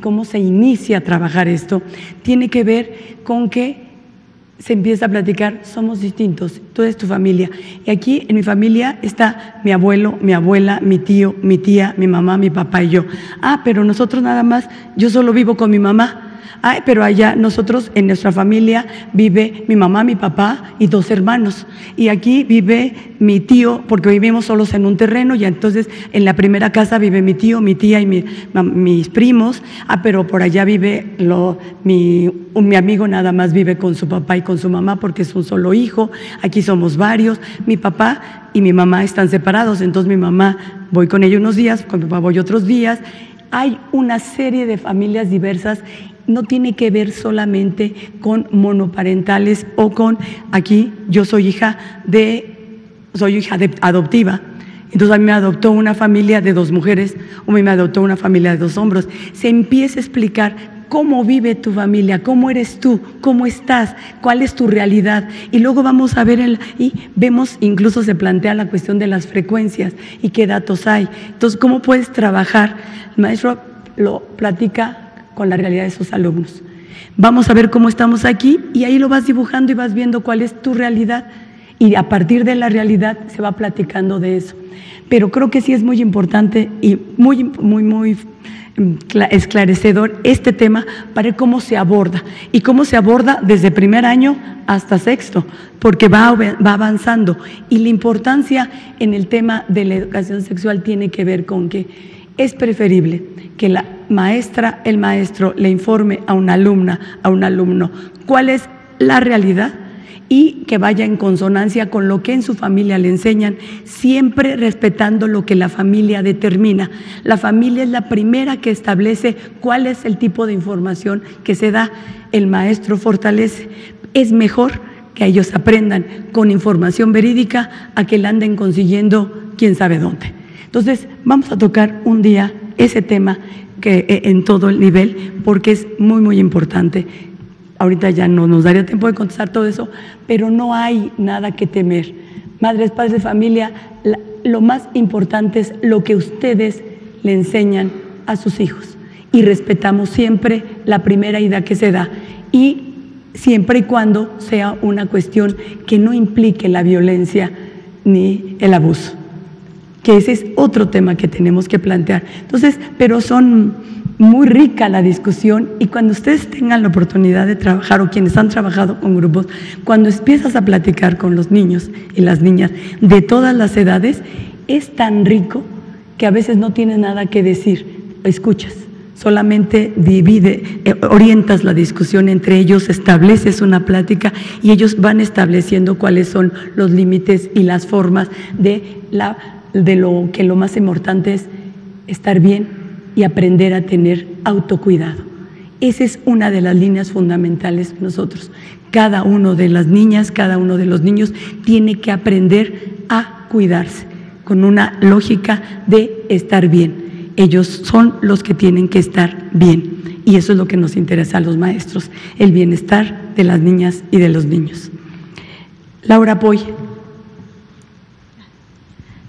cómo se inicia a trabajar esto, tiene que ver con que se empieza a platicar, somos distintos, toda es tu familia. Y aquí en mi familia está mi abuelo, mi abuela, mi tío, mi tía, mi mamá, mi papá y yo. Ah, pero nosotros nada más, yo solo vivo con mi mamá. Ay, pero allá nosotros en nuestra familia vive mi mamá, mi papá y 2 hermanos. Y aquí vive mi tío, porque vivimos solos en un terreno, y entonces en la primera casa vive mi tío, mi tía y mis primos. Ah, pero por allá vive mi amigo nada más vive con su papá y con su mamá porque es un solo hijo. Aquí somos varios. Mi papá y mi mamá están separados, entonces mi mamá voy con ella unos días, con mi papá voy otros días. Hay una serie de familias diversas. No tiene que ver solamente con monoparentales o con, aquí yo soy hija adoptiva, entonces a mí me adoptó una familia de 2 mujeres o a mí me adoptó una familia de 2 hombres. Se empieza a explicar cómo vive tu familia, cómo eres tú, cómo estás, cuál es tu realidad. Y luego vamos a ver, y vemos, incluso se plantea la cuestión de las frecuencias y qué datos hay. Entonces, ¿cómo puedes trabajar? El maestro lo platica con la realidad de sus alumnos. Vamos a ver cómo estamos aquí y ahí lo vas dibujando y vas viendo cuál es tu realidad y a partir de la realidad se va platicando de eso. Pero creo que sí es muy importante y muy esclarecedor este tema para ver cómo se aborda y cómo se aborda desde primer año hasta sexto, porque va avanzando. Y la importancia en el tema de la educación sexual tiene que ver con que es preferible que la maestra, el maestro le informe a una alumna, a un alumno cuál es la realidad y que vaya en consonancia con lo que en su familia le enseñan, siempre respetando lo que la familia determina. La familia es la primera que establece cuál es el tipo de información que se da. El maestro fortalece. Es mejor que ellos aprendan con información verídica a que la anden consiguiendo quién sabe dónde. Entonces, vamos a tocar un día ese tema que en todo el nivel, porque es muy importante. Ahorita ya no nos daría tiempo de contestar todo eso, pero no hay nada que temer. Madres, padres de familia, lo más importante es lo que ustedes le enseñan a sus hijos. Y respetamos siempre la primera idea que se da. Y siempre y cuando sea una cuestión que no implique la violencia ni el abuso, que ese es otro tema que tenemos que plantear. Entonces, pero son muy rica la discusión y cuando ustedes tengan la oportunidad de trabajar o quienes han trabajado con grupos, cuando empiezas a platicar con los niños y las niñas de todas las edades, es tan rico que a veces no tienes nada que decir, escuchas. Solamente orientas la discusión entre ellos, estableces una plática y ellos van estableciendo cuáles son los límites y las formas de lo que lo más importante es estar bien y aprender a tener autocuidado. Esa es una de las líneas fundamentales de nosotros. Cada uno de las niñas, cada uno de los niños tiene que aprender a cuidarse con una lógica de estar bien. Ellos son los que tienen que estar bien y eso es lo que nos interesa a los maestros, el bienestar de las niñas y de los niños. Laura Poy.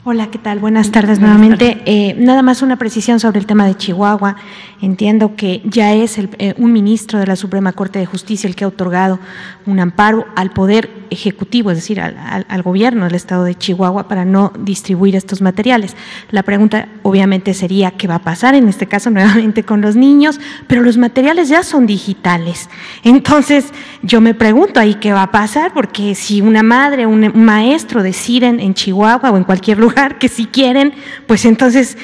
Hola, ¿qué tal? Buenas tardes nuevamente. Nada más una precisión sobre el tema de Chihuahua. Entiendo que ya es un ministro de la Suprema Corte de Justicia el que ha otorgado un amparo al Poder Ejecutivo, es decir, al gobierno del Estado de Chihuahua para no distribuir estos materiales. La pregunta obviamente sería qué va a pasar en este caso nuevamente con los niños, pero los materiales ya son digitales. Entonces yo me pregunto ahí qué va a pasar, porque si una madre o un maestro deciden en Chihuahua o en cualquier lugar que si quieren, pues entonces,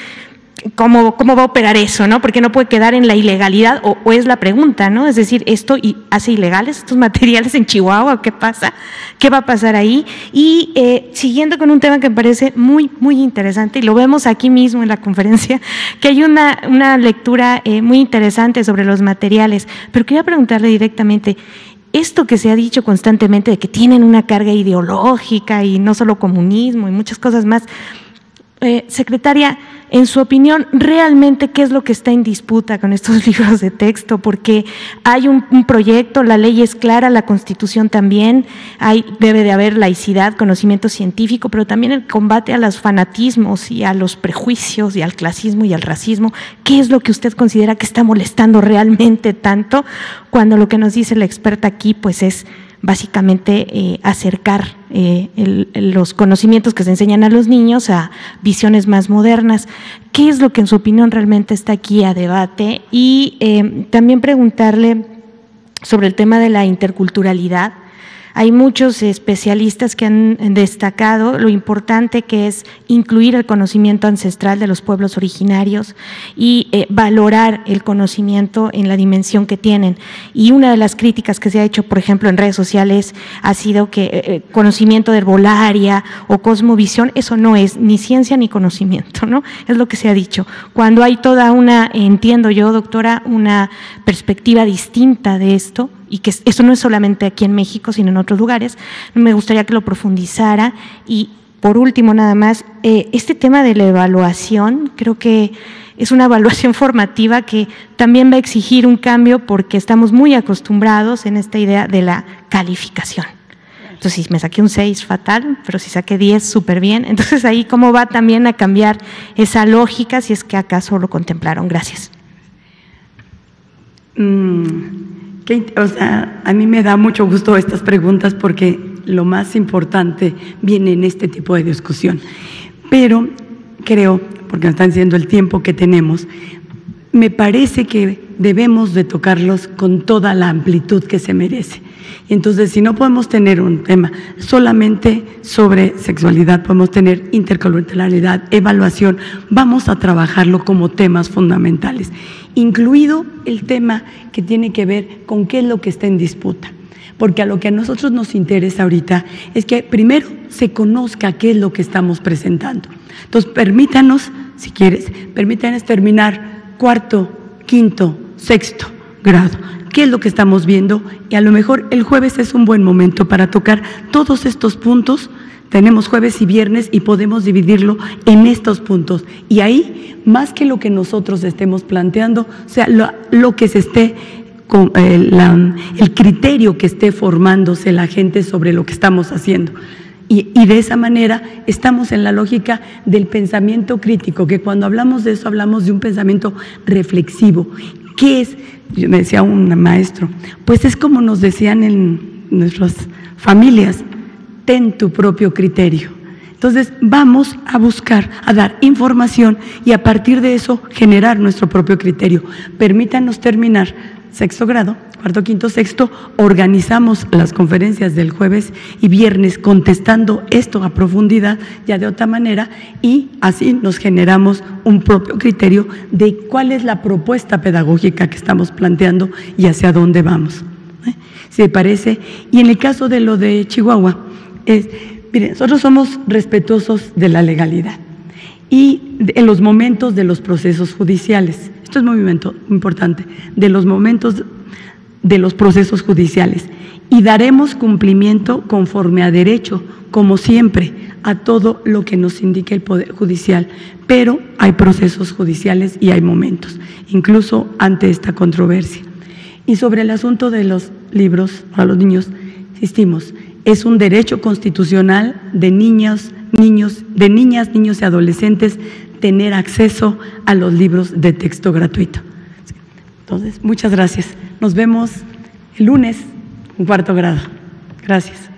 ¿cómo va a operar eso, no? Porque no puede quedar en la ilegalidad, o es la pregunta, ¿no? Es decir, ¿esto hace ilegales estos materiales en Chihuahua? ¿Qué pasa? ¿Qué va a pasar ahí? Y siguiendo con un tema que me parece muy, muy interesante, y lo vemos aquí mismo en la conferencia, que hay una lectura muy interesante sobre los materiales, pero quería preguntarle directamente, esto que se ha dicho constantemente de que tienen una carga ideológica y no solo comunismo y muchas cosas más, secretaria, en su opinión, ¿realmente qué es lo que está en disputa con estos libros de texto? Porque hay un proyecto, la ley es clara, la Constitución también, debe de haber laicidad, conocimiento científico, pero también el combate a los fanatismos y a los prejuicios y al clasismo y al racismo. ¿Qué es lo que usted considera que está molestando realmente tanto, cuando lo que nos dice la experta aquí pues es básicamente acercar los conocimientos que se enseñan a los niños a visiones más modernas? ¿Qué es lo que en su opinión realmente está aquí a debate? Y también preguntarle sobre el tema de la interculturalidad. Hay muchos especialistas que han destacado lo importante que es incluir el conocimiento ancestral de los pueblos originarios y valorar el conocimiento en la dimensión que tienen. Y una de las críticas que se ha hecho, por ejemplo, en redes sociales ha sido que conocimiento de herbolaria o cosmovisión, eso no es ni ciencia ni conocimiento, ¿no? Es lo que se ha dicho. Cuando hay toda una, entiendo yo, doctora, una perspectiva distinta de esto, y que eso no es solamente aquí en México, sino en otros lugares, me gustaría que lo profundizara. Y por último, nada más, este tema de la evaluación, creo que es una evaluación formativa que también va a exigir un cambio, porque estamos muy acostumbrados en esta idea de la calificación. Entonces, si me saqué un 6, fatal, pero si saqué 10, súper bien. Entonces, ahí cómo va también a cambiar esa lógica, si es que acaso lo contemplaron. Gracias. O sea, a mí me da mucho gusto estas preguntas, porque lo más importante viene en este tipo de discusión. Pero creo, porque nos están diciendo el tiempo que tenemos, me parece que debemos de tocarlos con toda la amplitud que se merece. Entonces, si no podemos tener un tema solamente sobre sexualidad, podemos tener interculturalidad, evaluación, vamos a trabajarlo como temas fundamentales, incluido el tema que tiene que ver con qué es lo que está en disputa. Porque a lo que a nosotros nos interesa ahorita es que primero se conozca qué es lo que estamos presentando. Entonces, permítanos, si quieres, permítanos terminar cuarto, quinto, sexto grado. ¿Qué es lo que estamos viendo? Y a lo mejor el jueves es un buen momento para tocar todos estos puntos. Tenemos jueves y viernes y podemos dividirlo en estos puntos. Y ahí, más que lo que nosotros estemos planteando, o sea, lo que se esté, el criterio que esté formándose la gente sobre lo que estamos haciendo. Y de esa manera estamos en la lógica del pensamiento crítico, que cuando hablamos de eso hablamos de un pensamiento reflexivo. ¿Qué es? Yo me decía un maestro, pues es como nos decían en nuestras familias, ten tu propio criterio. Entonces vamos a buscar, a dar información y a partir de eso generar nuestro propio criterio. Permítanos terminar sexto grado, cuarto, quinto, sexto, organizamos las conferencias del jueves y viernes contestando esto a profundidad, ya de otra manera, y así nos generamos un propio criterio de cuál es la propuesta pedagógica que estamos planteando y hacia dónde vamos. ¿Si me parece? Y en el caso de lo de Chihuahua, miren, nosotros somos respetuosos de la legalidad y en los momentos de los procesos judiciales. Esto es muy importante, de los momentos de los procesos judiciales, y daremos cumplimiento conforme a derecho, como siempre, a todo lo que nos indique el Poder Judicial, pero hay procesos judiciales y hay momentos, incluso ante esta controversia. Y sobre el asunto de los libros para los niños, insistimos, es un derecho constitucional de niños niños, niñas, niños y adolescentes tener acceso a los libros de texto gratuito. Entonces, muchas gracias. Nos vemos el lunes en 4º grado. Gracias.